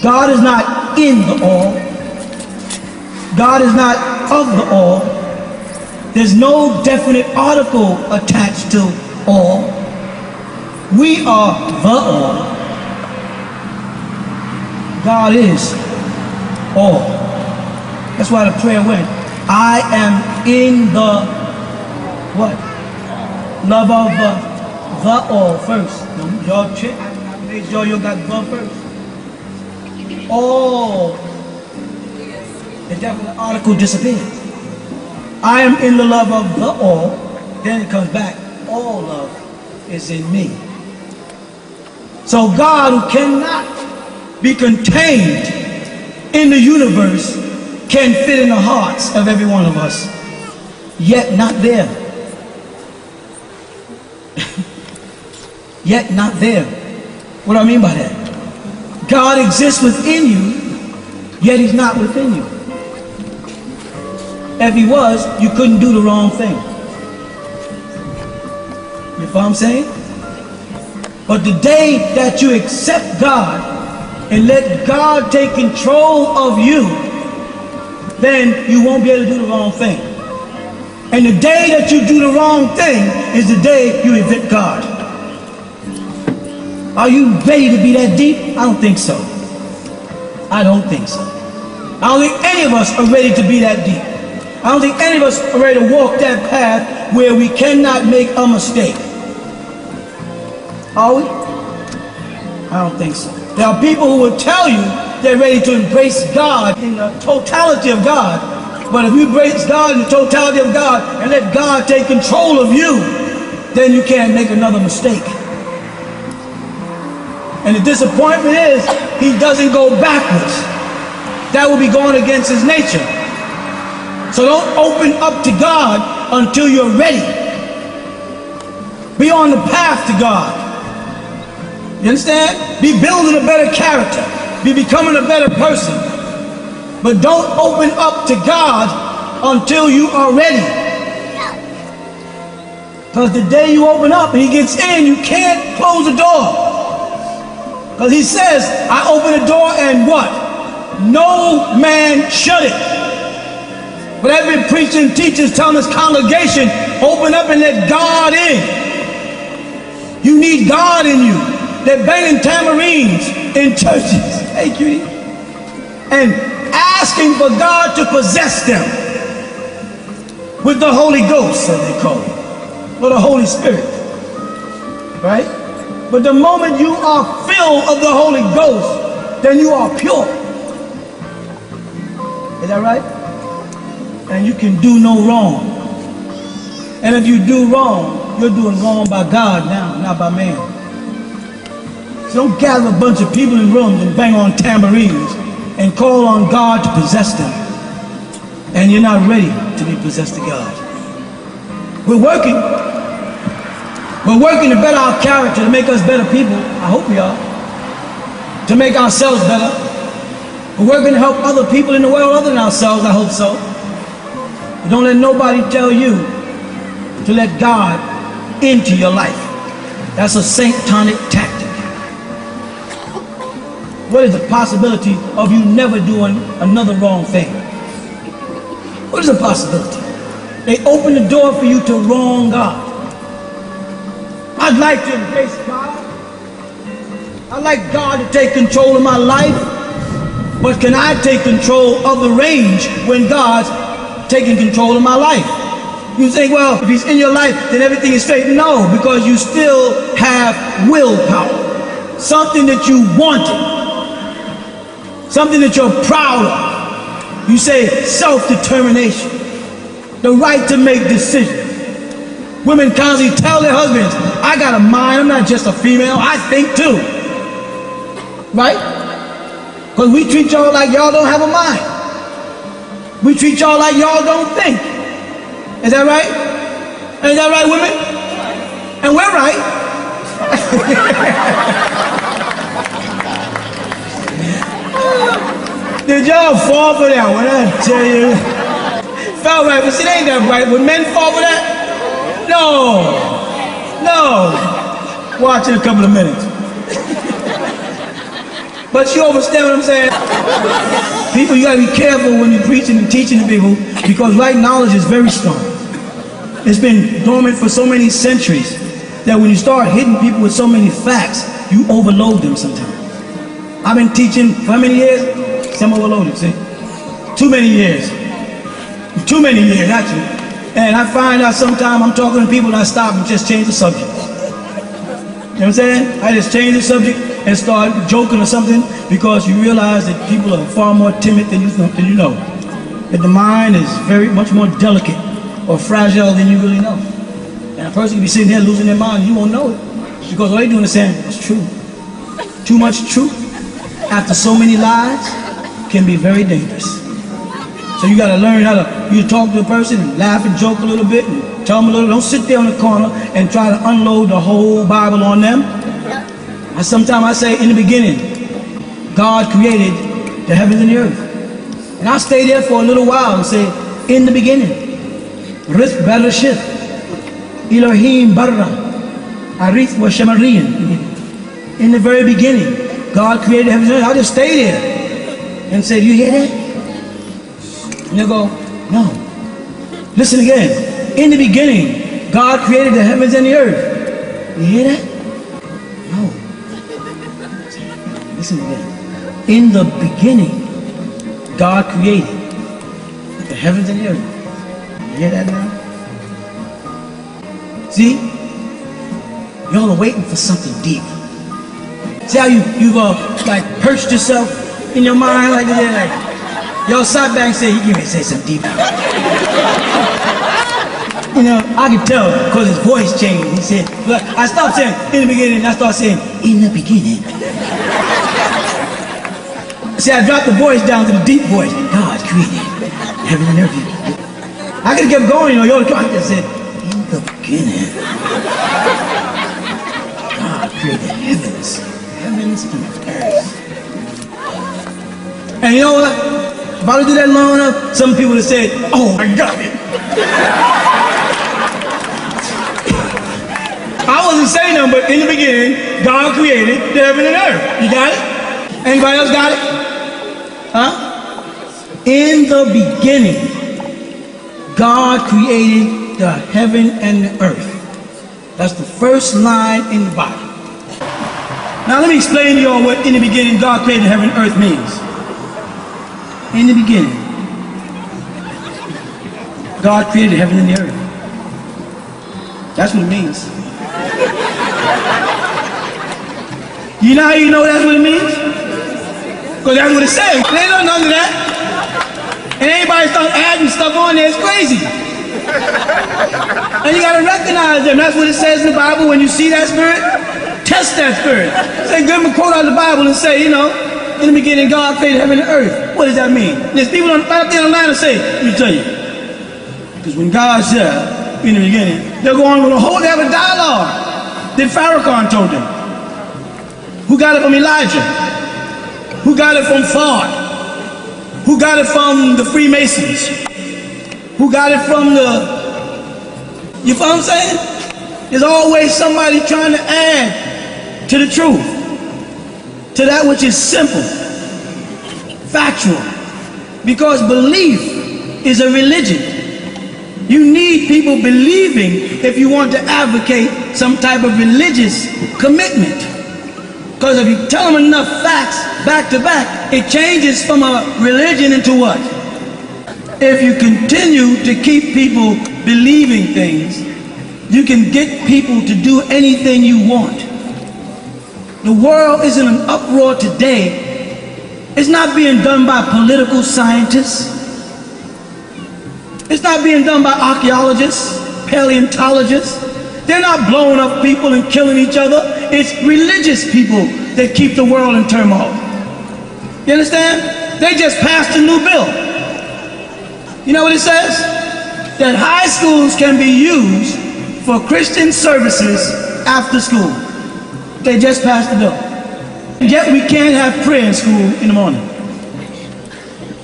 God is not in the all. God is not of the all. There's no definite article attached to all. We are the all. God is all. That's why the prayer went, I am in the what? Love of the all first. Y'all check. I made sure you got the first. All. The definite article disappears. I am in the love of the all. Then it comes back. All love is in me. So God, who cannot be contained in the universe, can fit in the hearts of every one of us, yet not there. Yet not there. What do I mean by that? God exists within you, yet he's not within you. If he was, you couldn't do the wrong thing. You know what I'm saying? But the day that you accept God and let God take control of you, then you won't be able to do the wrong thing. And the day that you do the wrong thing is the day you evict God. Are you ready to be that deep? I don't think so. I don't think so. I don't think any of us are ready to be that deep. I don't think any of us are ready to walk that path where we cannot make a mistake. Are we? I don't think so. There are people who will tell you they're ready to embrace God in the totality of God. But if you embrace God in the totality of God and let God take control of you, then you can't make another mistake. And the disappointment is he doesn't go backwards. That will be going against his nature. So don't open up to God until you're ready. Be on the path to God. You understand? Be building a better character. Be becoming a better person. But don't open up to God until you are ready. Because the day you open up and he gets in, you can't close the door. Because he says, I open the door and what? No man shut it. But every preacher and teacher is telling this congregation, open up and let God in. You need God in you. They're banging tambourines in churches. Hey, cutie. And asking for God to possess them with the Holy Ghost, as they call it, or the Holy Spirit. Right? But the moment you are filled of the Holy Ghost, then you are pure. Is that right? And you can do no wrong. And if you do wrong, you're doing wrong by God now, not by man. So don't gather a bunch of people in rooms and bang on tambourines and call on God to possess them. And you're not ready to be possessed of God. We're working. We're working to better our character, to make us better people. I hope we are. To make ourselves better. We're working to help other people in the world other than ourselves. I hope so. But don't let nobody tell you to let God into your life. That's a satanic tactic. What is the possibility of you never doing another wrong thing? What is the possibility? They open the door for you to wrong God. I'd like to embrace God. I'd like God to take control of my life. But can I take control of the range when God's taking control of my life? You think, well, if he's in your life, then everything is straight. No, because you still have willpower. Something that you wanted. Something that you're proud of. You say self-determination. The right to make decisions. Women constantly tell their husbands, I got a mind, I'm not just a female, I think too. Right? Because we treat y'all like y'all don't have a mind. We treat y'all like y'all don't think. Is that right? Is that right, women? And we're right. Did y'all fall for that one? I tell you. Felt right, but see, it ain't that right. Would men fall for that? No. No. Watch in a couple of minutes. But you understand what I'm saying? People, you gotta be careful when you're preaching and teaching to people, because right knowledge is very strong. It's been dormant for so many centuries that when you start hitting people with so many facts, you overload them sometimes. I've been teaching for how many years? Some overloaded, see? Too many years. Too many years, actually. And I find out sometimes I'm talking to people and I stop and just change the subject. You know what I'm saying? I just change the subject and start joking or something, because you realize that people are far more timid than you know. That the mind is very much more delicate or fragile than you really know. And a person can be sitting there losing their mind and you won't know it, because all they're doing is saying, it's true. Too much truth after so many lies can be very dangerous. So you got to learn how to, you talk to a person and laugh and joke a little bit and tell them a little. Don't sit there on the corner and try to unload the whole Bible on them. And sometimes I say, in the beginning, God created the heavens and the earth. And I'll stay there for a little while and say, in the beginning, Rith Bereshith, Elohim Barra, Arith wa Shemarian. In the very beginning, God created the heavens and earth. I'll just stay there and say, do you hear that? And they'll go, no. Listen again. In the beginning, God created the heavens and the earth. You hear that? No. Listen again. In the beginning, God created the heavens and the earth. You hear that now? See? Y'all are waiting for something deep. See how you've like perched yourself in your mind like that? Y'all sat back and said, you may say something deep. You know, I could tell because his voice changed. He said, but I stopped saying in the beginning, I started saying, in the beginning. See, I dropped the voice down to the deep voice. God created heaven and earth. I could have kept going, you know, y'all just said, in the beginning. God created heavens and earth. And you know what? If I would do that long enough, some people would have said, oh, I got it. I wasn't saying nothing, but in the beginning, God created the heaven and earth. You got it? Anybody else got it? Huh? In the beginning, God created the heaven and the earth. That's the first line in the Bible. Now let me explain to you all what in the beginning God created the heaven and earth means. In the beginning, God created the heaven and the earth. That's what it means. You know how you know that's what it means? Because that's what it says. There ain't nothing under that. And anybody start adding stuff on there, it's crazy. And you got to recognize them. That's what it says in the Bible. When you see that spirit, test that spirit. Say, give them a quote out of the Bible and say, in the beginning, God created heaven and earth. What does that mean? There's people right up there on the line that say, let me tell you. Because when God said, in the beginning, they're going with they have a dialogue. Then Farrakhan told them. Who got it from Elijah? Who got it from Ford? Who got it from the Freemasons? Who got it from you feel what I'm saying? There's always somebody trying to add to the truth, to that which is simple, factual. Because belief is a religion. You need people believing if you want to advocate some type of religious commitment. Because if you tell them enough facts back to back, it changes from a religion into what? If you continue to keep people believing things, you can get people to do anything you want. The world is in an uproar today. It's not being done by political scientists. It's not being done by archaeologists, paleontologists. They're not blowing up people and killing each other. It's religious people that keep the world in turmoil. You understand? They just passed a new bill. You know what it says? That high schools can be used for Christian services after school. They just passed the bill. And yet we can't have prayer in school in the morning.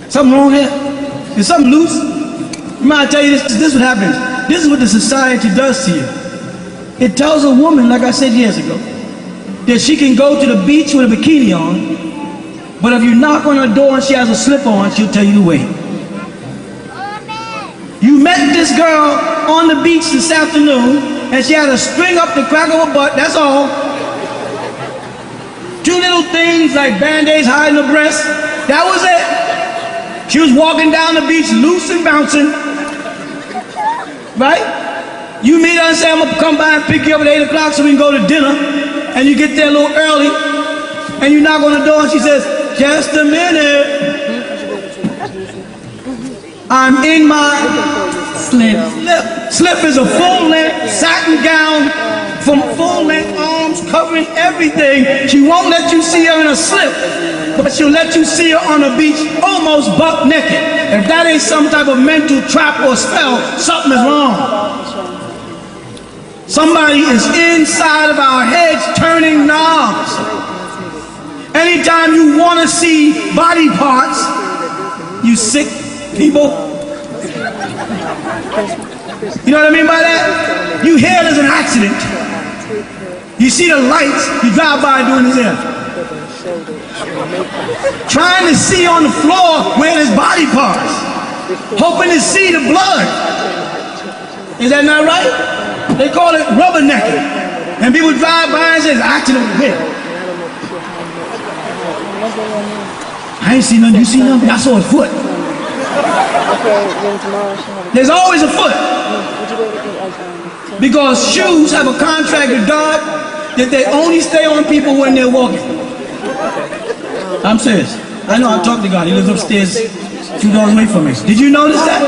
Something wrong here? Is something loose? I tell you this is what happens. This is what the society does to you. It tells a woman, like I said years ago, that she can go to the beach with a bikini on, but if you knock on her door and she has a slip on, she'll tell you to wait. You met this girl on the beach this afternoon, and she had a string up the crack of her butt, that's all. Two little things like Band-Aids hiding her breast, that was it. She was walking down the beach loose and bouncing, right? You meet her and say, I'm gonna come by and pick you up at 8 o'clock so we can go to dinner, and you get there a little early, and you knock on the door and she says, just a minute. I'm in my slip. Slip is a full-length satin gown from full-length arms covering everything. She won't let you see her in a slip, but she'll let you see her on the beach almost buck naked. If that ain't some type of mental trap or spell, something is wrong. Somebody is inside of our heads turning knobs. Anytime you want to see body parts, you sick people. You know what I mean by that? You hear there's an accident. You see the lights, you drive by doing this here. Trying to see on the floor where there's body parts. Hoping to see the blood. Is that not right? They call it rubbernecking. And people drive by and say, accident here. I ain't seen nothing. You seen nothing? I saw a foot. There's always a foot. Because shoes have a contract with God that they only stay on people when they're walking. I'm serious. I know I talked to God. He lives upstairs 2 doors away from me. Did you notice that?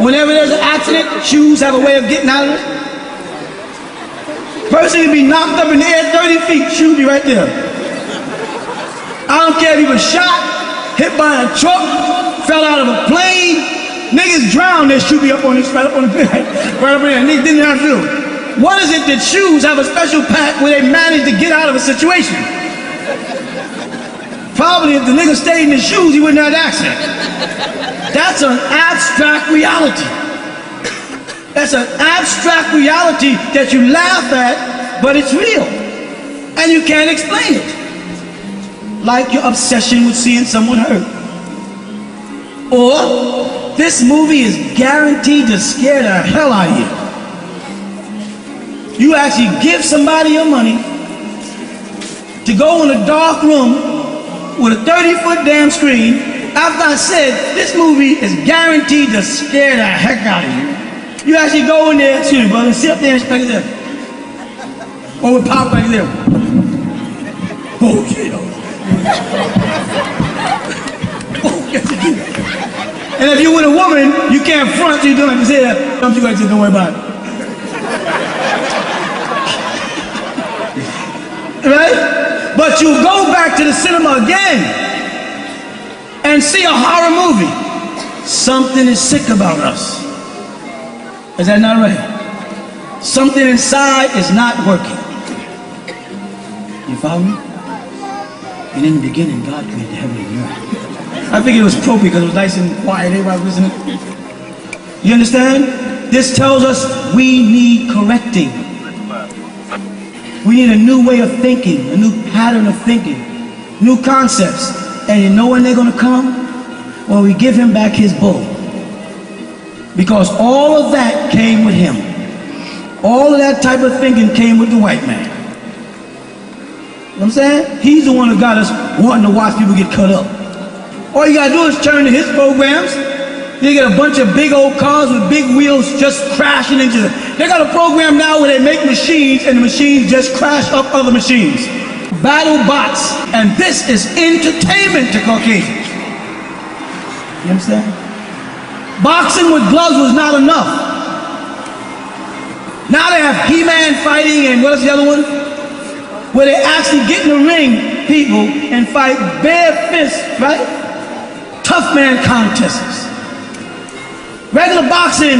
Whenever there's an accident, shoes have a way of getting out of it. Person can be knocked up in the air 30 feet, shoe be right there. I don't care if he was shot, hit by a truck, fell out of a plane. Niggas drown, their shoe be up on his right up on the right up there. Niggas didn't have to do. What is it that shoes have a special pack where they manage to get out of a situation? Probably if the nigga stayed in his shoes, he wouldn't have the accident. That's an abstract reality. That's an abstract reality that you laugh at, but it's real. And you can't explain it. Like your obsession with seeing someone hurt. Or, this movie is guaranteed to scare the hell out of you. You actually give somebody your money to go in a dark room with a 30-foot damn screen. After I said, this movie is guaranteed to scare the heck out of you. You actually go in there, excuse me, brother, sit up there and like that. Or with pop like that. Oh, yes you do. And if you with a woman, you can't front, so you don't have to say that. Don't you guys just don't worry about it. Right? But you go back to the cinema again and see a horror movie. Something is sick about us. Is that not right? Something inside is not working. You follow me? And in the beginning, God created the heaven and the earth. I think it was appropriate because it was nice and quiet. Everybody was listening. You understand? This tells us we need correcting. We need a new way of thinking, a new pattern of thinking, new concepts. And you know when they're going to come? When we give him back his bull. Because all of that came with him. All of that type of thinking came with the white man. You know what I'm saying? He's the one who got us wanting to watch people get cut up. All you gotta do is turn to his programs. You get a bunch of big old cars with big wheels just crashing into them. They got a program now where they make machines and the machines just crash up other machines. Battle bots. And this is entertainment to Caucasians. You understand? Boxing with gloves was not enough. Now they have He-Man fighting and what's the other one? Where they actually get in the ring, people, and fight bare fists, right? Tough man contests. Regular boxing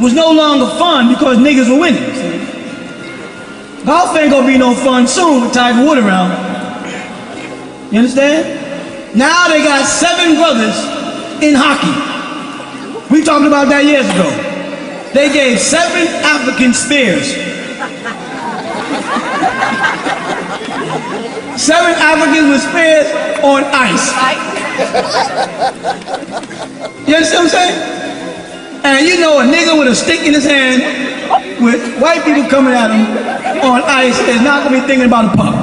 was no longer fun because niggas were winning. See? Golf ain't gonna be no fun soon with Tiger Woods around. You understand? Now they got 7 brothers in hockey. We talked about that years ago. They gave 7 African spears. 7 Africans with spears on ice. You understand what I'm saying? And you know a nigga with a stick in his hand with white people coming at him on ice is not gonna be thinking about a puck.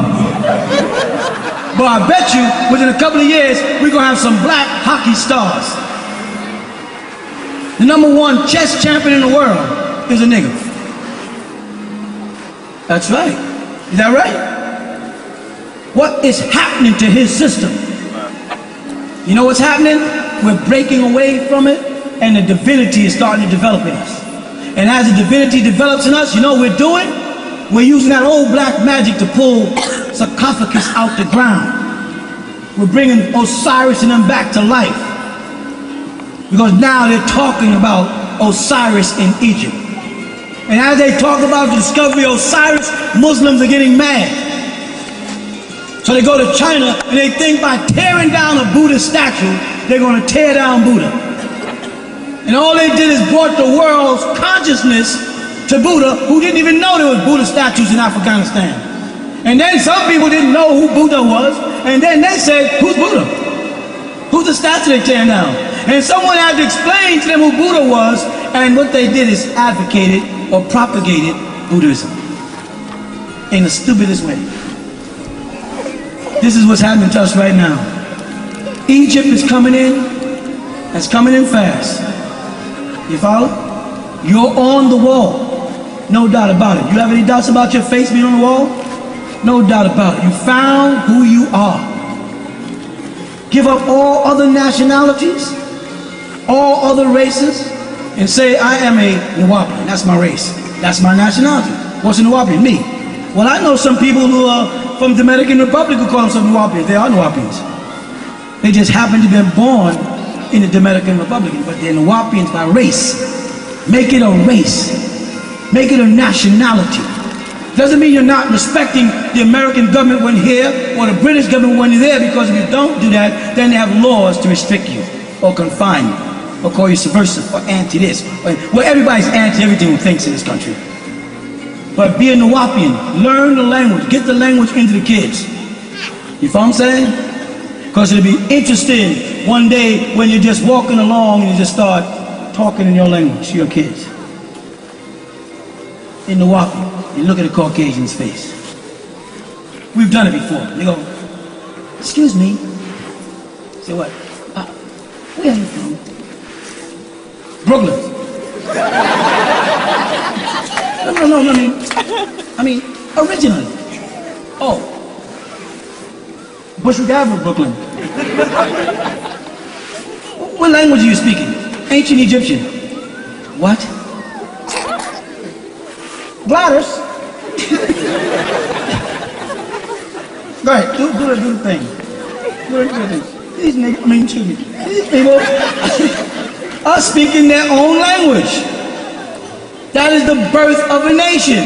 But I bet you within a couple of years we're gonna have some black hockey stars. The #1 chess champion in the world is a nigga. That's right. Is that right? What is happening to his system? You know what's happening? We're breaking away from it, and the divinity is starting to develop in us. And as the divinity develops in us, you know what we're doing? We're using that old black magic to pull sarcophagus out the ground. We're bringing Osiris and them back to life. Because now they're talking about Osiris in Egypt. And as they talk about the discovery of Osiris, Muslims are getting mad. So they go to China and they think by tearing down a Buddha statue, they're going to tear down Buddha. And all they did is brought the world's consciousness to Buddha, who didn't even know there was Buddha statues in Afghanistan. And then some people didn't know who Buddha was, and then they said, who's Buddha? Who's the statue they tearing down? And someone had to explain to them who Buddha was, and what they did is advocated or propagated Buddhism in the stupidest way. This is what's happening to us right now. Egypt is coming in. It's coming in fast. You follow? You're on the wall. No doubt about it. You have any doubts about your face being on the wall? No doubt about it. You found who you are. Give up all other nationalities, all other races, and say, I am a Nuwapian. That's my race. That's my nationality. What's a Nuwapian? Me. Well, I know some people who are from Dominican Republic who call themselves Nuwapians. They are Nuwapians. They just happen to be born in the Dominican Republic, but they're Nuwapians by race. Make it a race. Make it a nationality. Doesn't mean you're not respecting the American government when here, or the British government when you're there, because if you don't do that, then they have laws to restrict you, or confine you, or call you subversive, or anti-this. Well, everybody's anti-everything who thinks in this country. But be a Nuwapian, learn the language, get the language into the kids. You follow what I'm saying? Because it'll be interesting one day when you're just walking along and you just start talking in your language to your kids. In Nuwapian, you look at a Caucasian's face. We've done it before. They go, excuse me. Say what? Where are you from? Brooklyn. No, I mean, originally. Oh, Bushwick Avenue, Brooklyn. What language are you speaking? Ancient Egyptian. What? Gladys. Go ahead, do the thing. Do the thing. These niggas, these people are speaking their own language. That is the birth of a nation.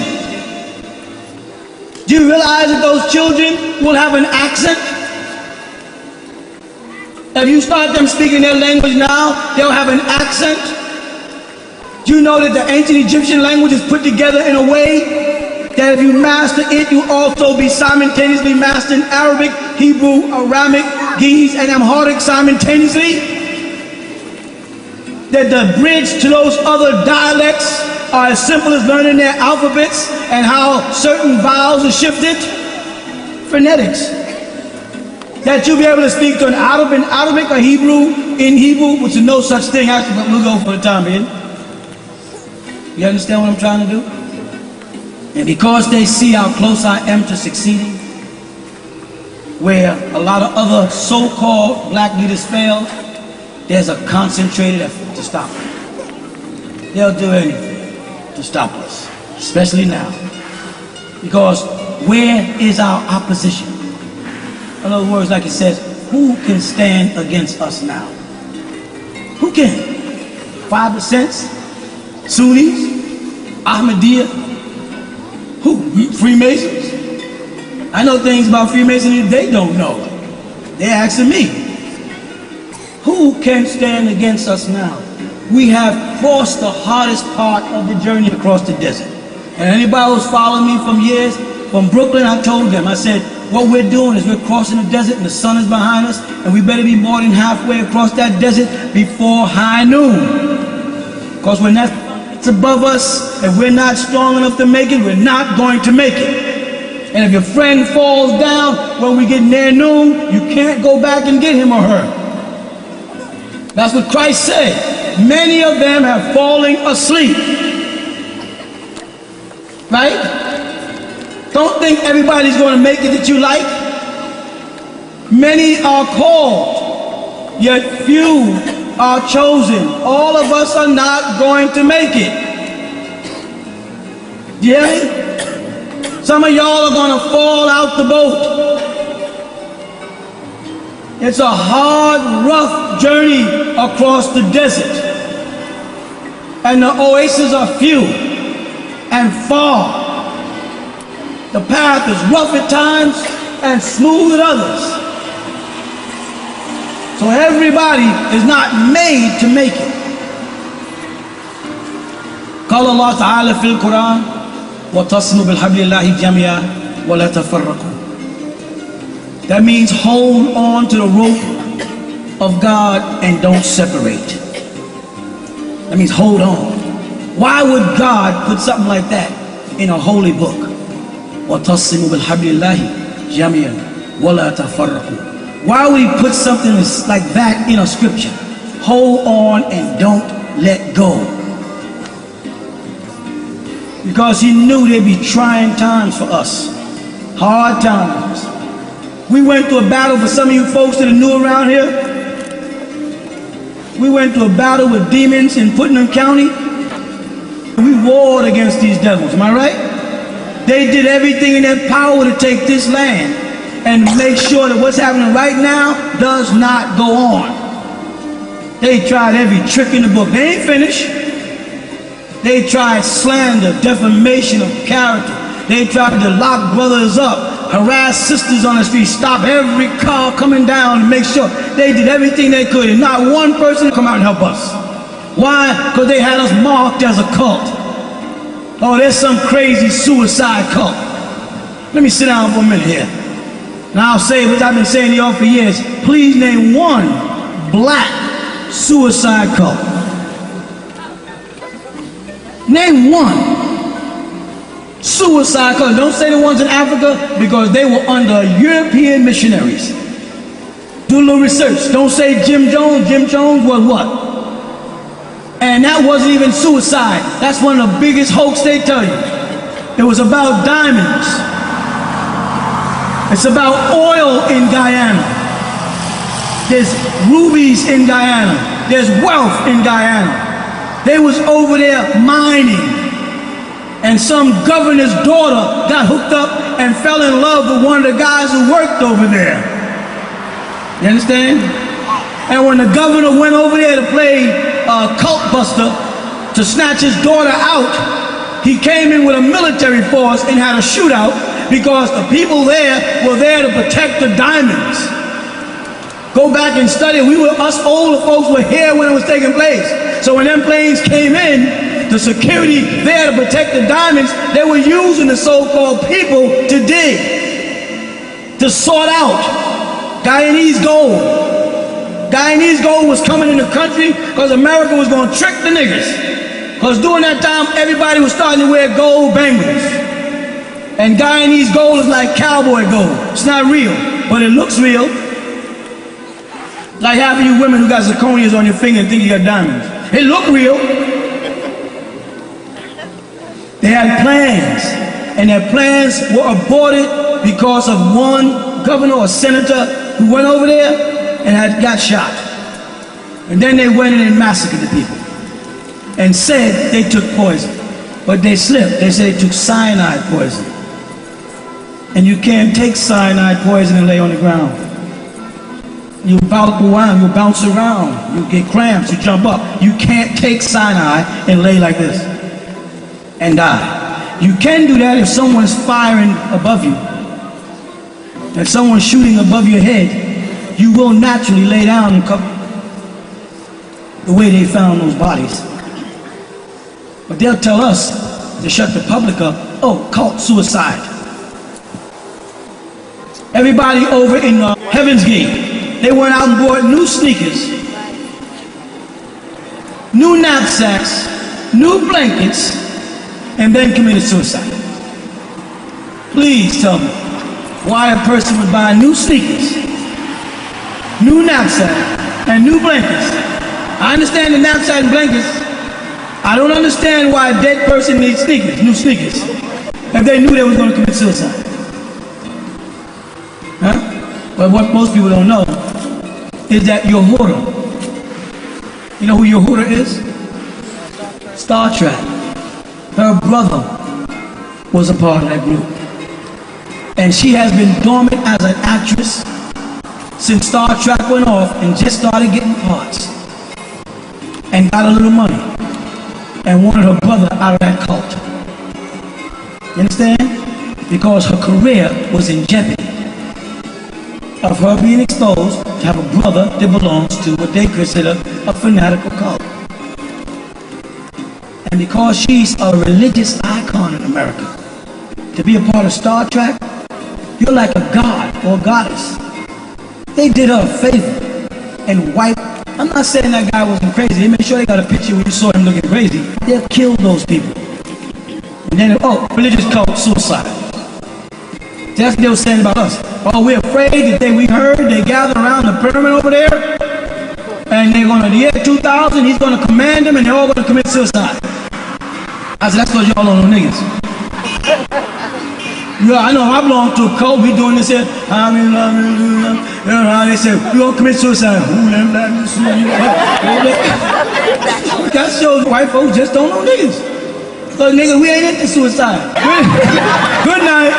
Do you realize that those children will have an accent? If you start them speaking their language now, they'll have an accent. Do you know that the ancient Egyptian language is put together in a way that if you master it, you also be simultaneously mastering Arabic, Hebrew, Aramic, Ge'ez, and Amharic simultaneously? That the bridge to those other dialects are as simple as learning their alphabets and how certain vowels are shifted? Phonetics. That you'll be able to speak to an Arabic or Hebrew in Hebrew, which is no such thing actually, but we'll go for the time being. You understand what I'm trying to do? And because they see how close I am to succeeding, where a lot of other so-called black leaders fail, there's a concentrated effort to stop them. They'll do anything to stop us, especially now. Because where is our opposition? In other words, like it says, who can stand against us now? Who can? 5%? Sunnis? Ahmadiyya? Who? Freemasons? I know things about Freemasonry they don't know. They're asking me. Who can stand against us now? We have crossed the hardest part of the journey across the desert. And anybody who's following me from years, from Brooklyn, I told them, I said, what we're doing is we're crossing the desert and the sun is behind us, and we better be more than halfway across that desert before high noon. Because when that's above us, if we're not strong enough to make it, we're not going to make it. And if your friend falls down when we get near noon, you can't go back and get him or her. That's what Christ said. Many of them have fallen asleep. Right? Don't think everybody's going to make it that you like. Many are called, yet few are chosen. All of us are not going to make it. Yeah? Some of y'all are going to fall out the boat. It's a hard, rough journey across the desert. And the oases are few and far. The path is rough at times and smooth at others. So everybody is not made to make it. قال الله تعالى في القرآن وَتَصْنُوا بِالْحَبْلِ اللَّهِ جَمِيعًا وَلَا تَفَرَّقُوا. That means hold on to the rope of God and don't separate. That means hold on. Why would God put something like that in a holy book? وَتَصِّمُوا بِالْحَبْلِ اللَّهِ جَمِيعًا وَلَا تَفَرَّقُوا. Why would he put something like that in a scripture? Hold on and don't let go. Because he knew there'd be trying times for us. Hard times. We went through a battle, for some of you folks that are new around here, we went through a battle with demons in Putnam County. We warred against these devils, am I right? They did everything in their power to take this land and make sure that what's happening right now does not go on. They tried every trick in the book. They ain't finished. They tried slander, defamation of character. They tried to lock brothers up, harass sisters on the street, stop every car coming down and make sure they did everything they could, and not one person come out and help us. Why? Because they had us marked as a cult. Oh, there's some crazy suicide cult. Let me sit down for a minute here. Now I'll say what I've been saying to y'all for years. Please name one black suicide cult. Name one suicide cult. Don't say the ones in Africa, because they were under European missionaries. Do a little research. Don't say Jim Jones. Jim Jones was what? And that wasn't even suicide. That's one of the biggest hoax they tell you. It was about diamonds. It's about oil in Guyana. There's rubies in Guyana. There's wealth in Guyana. They was over there mining. And some governor's daughter got hooked up and fell in love with one of the guys who worked over there. You understand? And when the governor went over there to play cult buster to snatch his daughter out, he came in with a military force and had a shootout because the people there were there to protect the diamonds. Go back and study. Us older folks were here when it was taking place. So when them planes came in, the security there to protect the diamonds, they were using the so-called people to dig, to sort out Guyanese gold. Guyanese gold was coming in the country because America was going to trick the niggas. Because during that time, everybody was starting to wear gold bangles. And Guyanese gold is like cowboy gold. It's not real, but it looks real. Like half of you women who got zirconias on your finger and think you got diamonds. It look real. They had plans, and their plans were aborted because of one governor or senator who went over there and got shot. And then they went in and massacred the people and said they took poison. But they slipped. They said they took cyanide poison. And you can't take cyanide poison and lay on the ground. You bounce around, you get cramps, you jump up. You can't take cyanide and lay like this and die. You can do that if someone's firing above you. If someone's shooting above your head, you will naturally lay down and cover the way they found those bodies. But they'll tell us to shut the public up. Oh, cult suicide. Everybody over in Heaven's Gate, they went out and bought new sneakers, new knapsacks, new blankets, and then committed suicide. Please tell me why a person would buy new sneakers, new knapsack, and new blankets. I understand the knapsack and blankets. I don't understand why a dead person needs sneakers, new sneakers, if they knew they was going to commit suicide. Huh? But what most people don't know is that Yehuda, you know who Yehuda is? Star Trek. Her brother was a part of that group. And she has been dormant as an actress since Star Trek went off and just started getting parts and got a little money and wanted her brother out of that cult. You understand? Because her career was in jeopardy of her being exposed to have a brother that belongs to what they consider a fanatical cult. And because she's a religious icon in America, to be a part of Star Trek, you're like a god or a goddess. They did her a favor and wiped. I'm not saying that guy wasn't crazy. They made sure they got a picture when you saw him looking crazy. They'll kill those people. And then, religious cult, suicide. That's what they were saying about us. Oh, we're afraid that we heard they gathered around the pyramid over there, and they're going to, the year 2000, he's going to command them, and they're all going to commit suicide. I said, that's because y'all don't know niggas. Yeah, I know I belong to a cult. We doing this here. They said, we're going to commit suicide. That shows white folks just don't know niggas. So niggas, we ain't into suicide. Good night.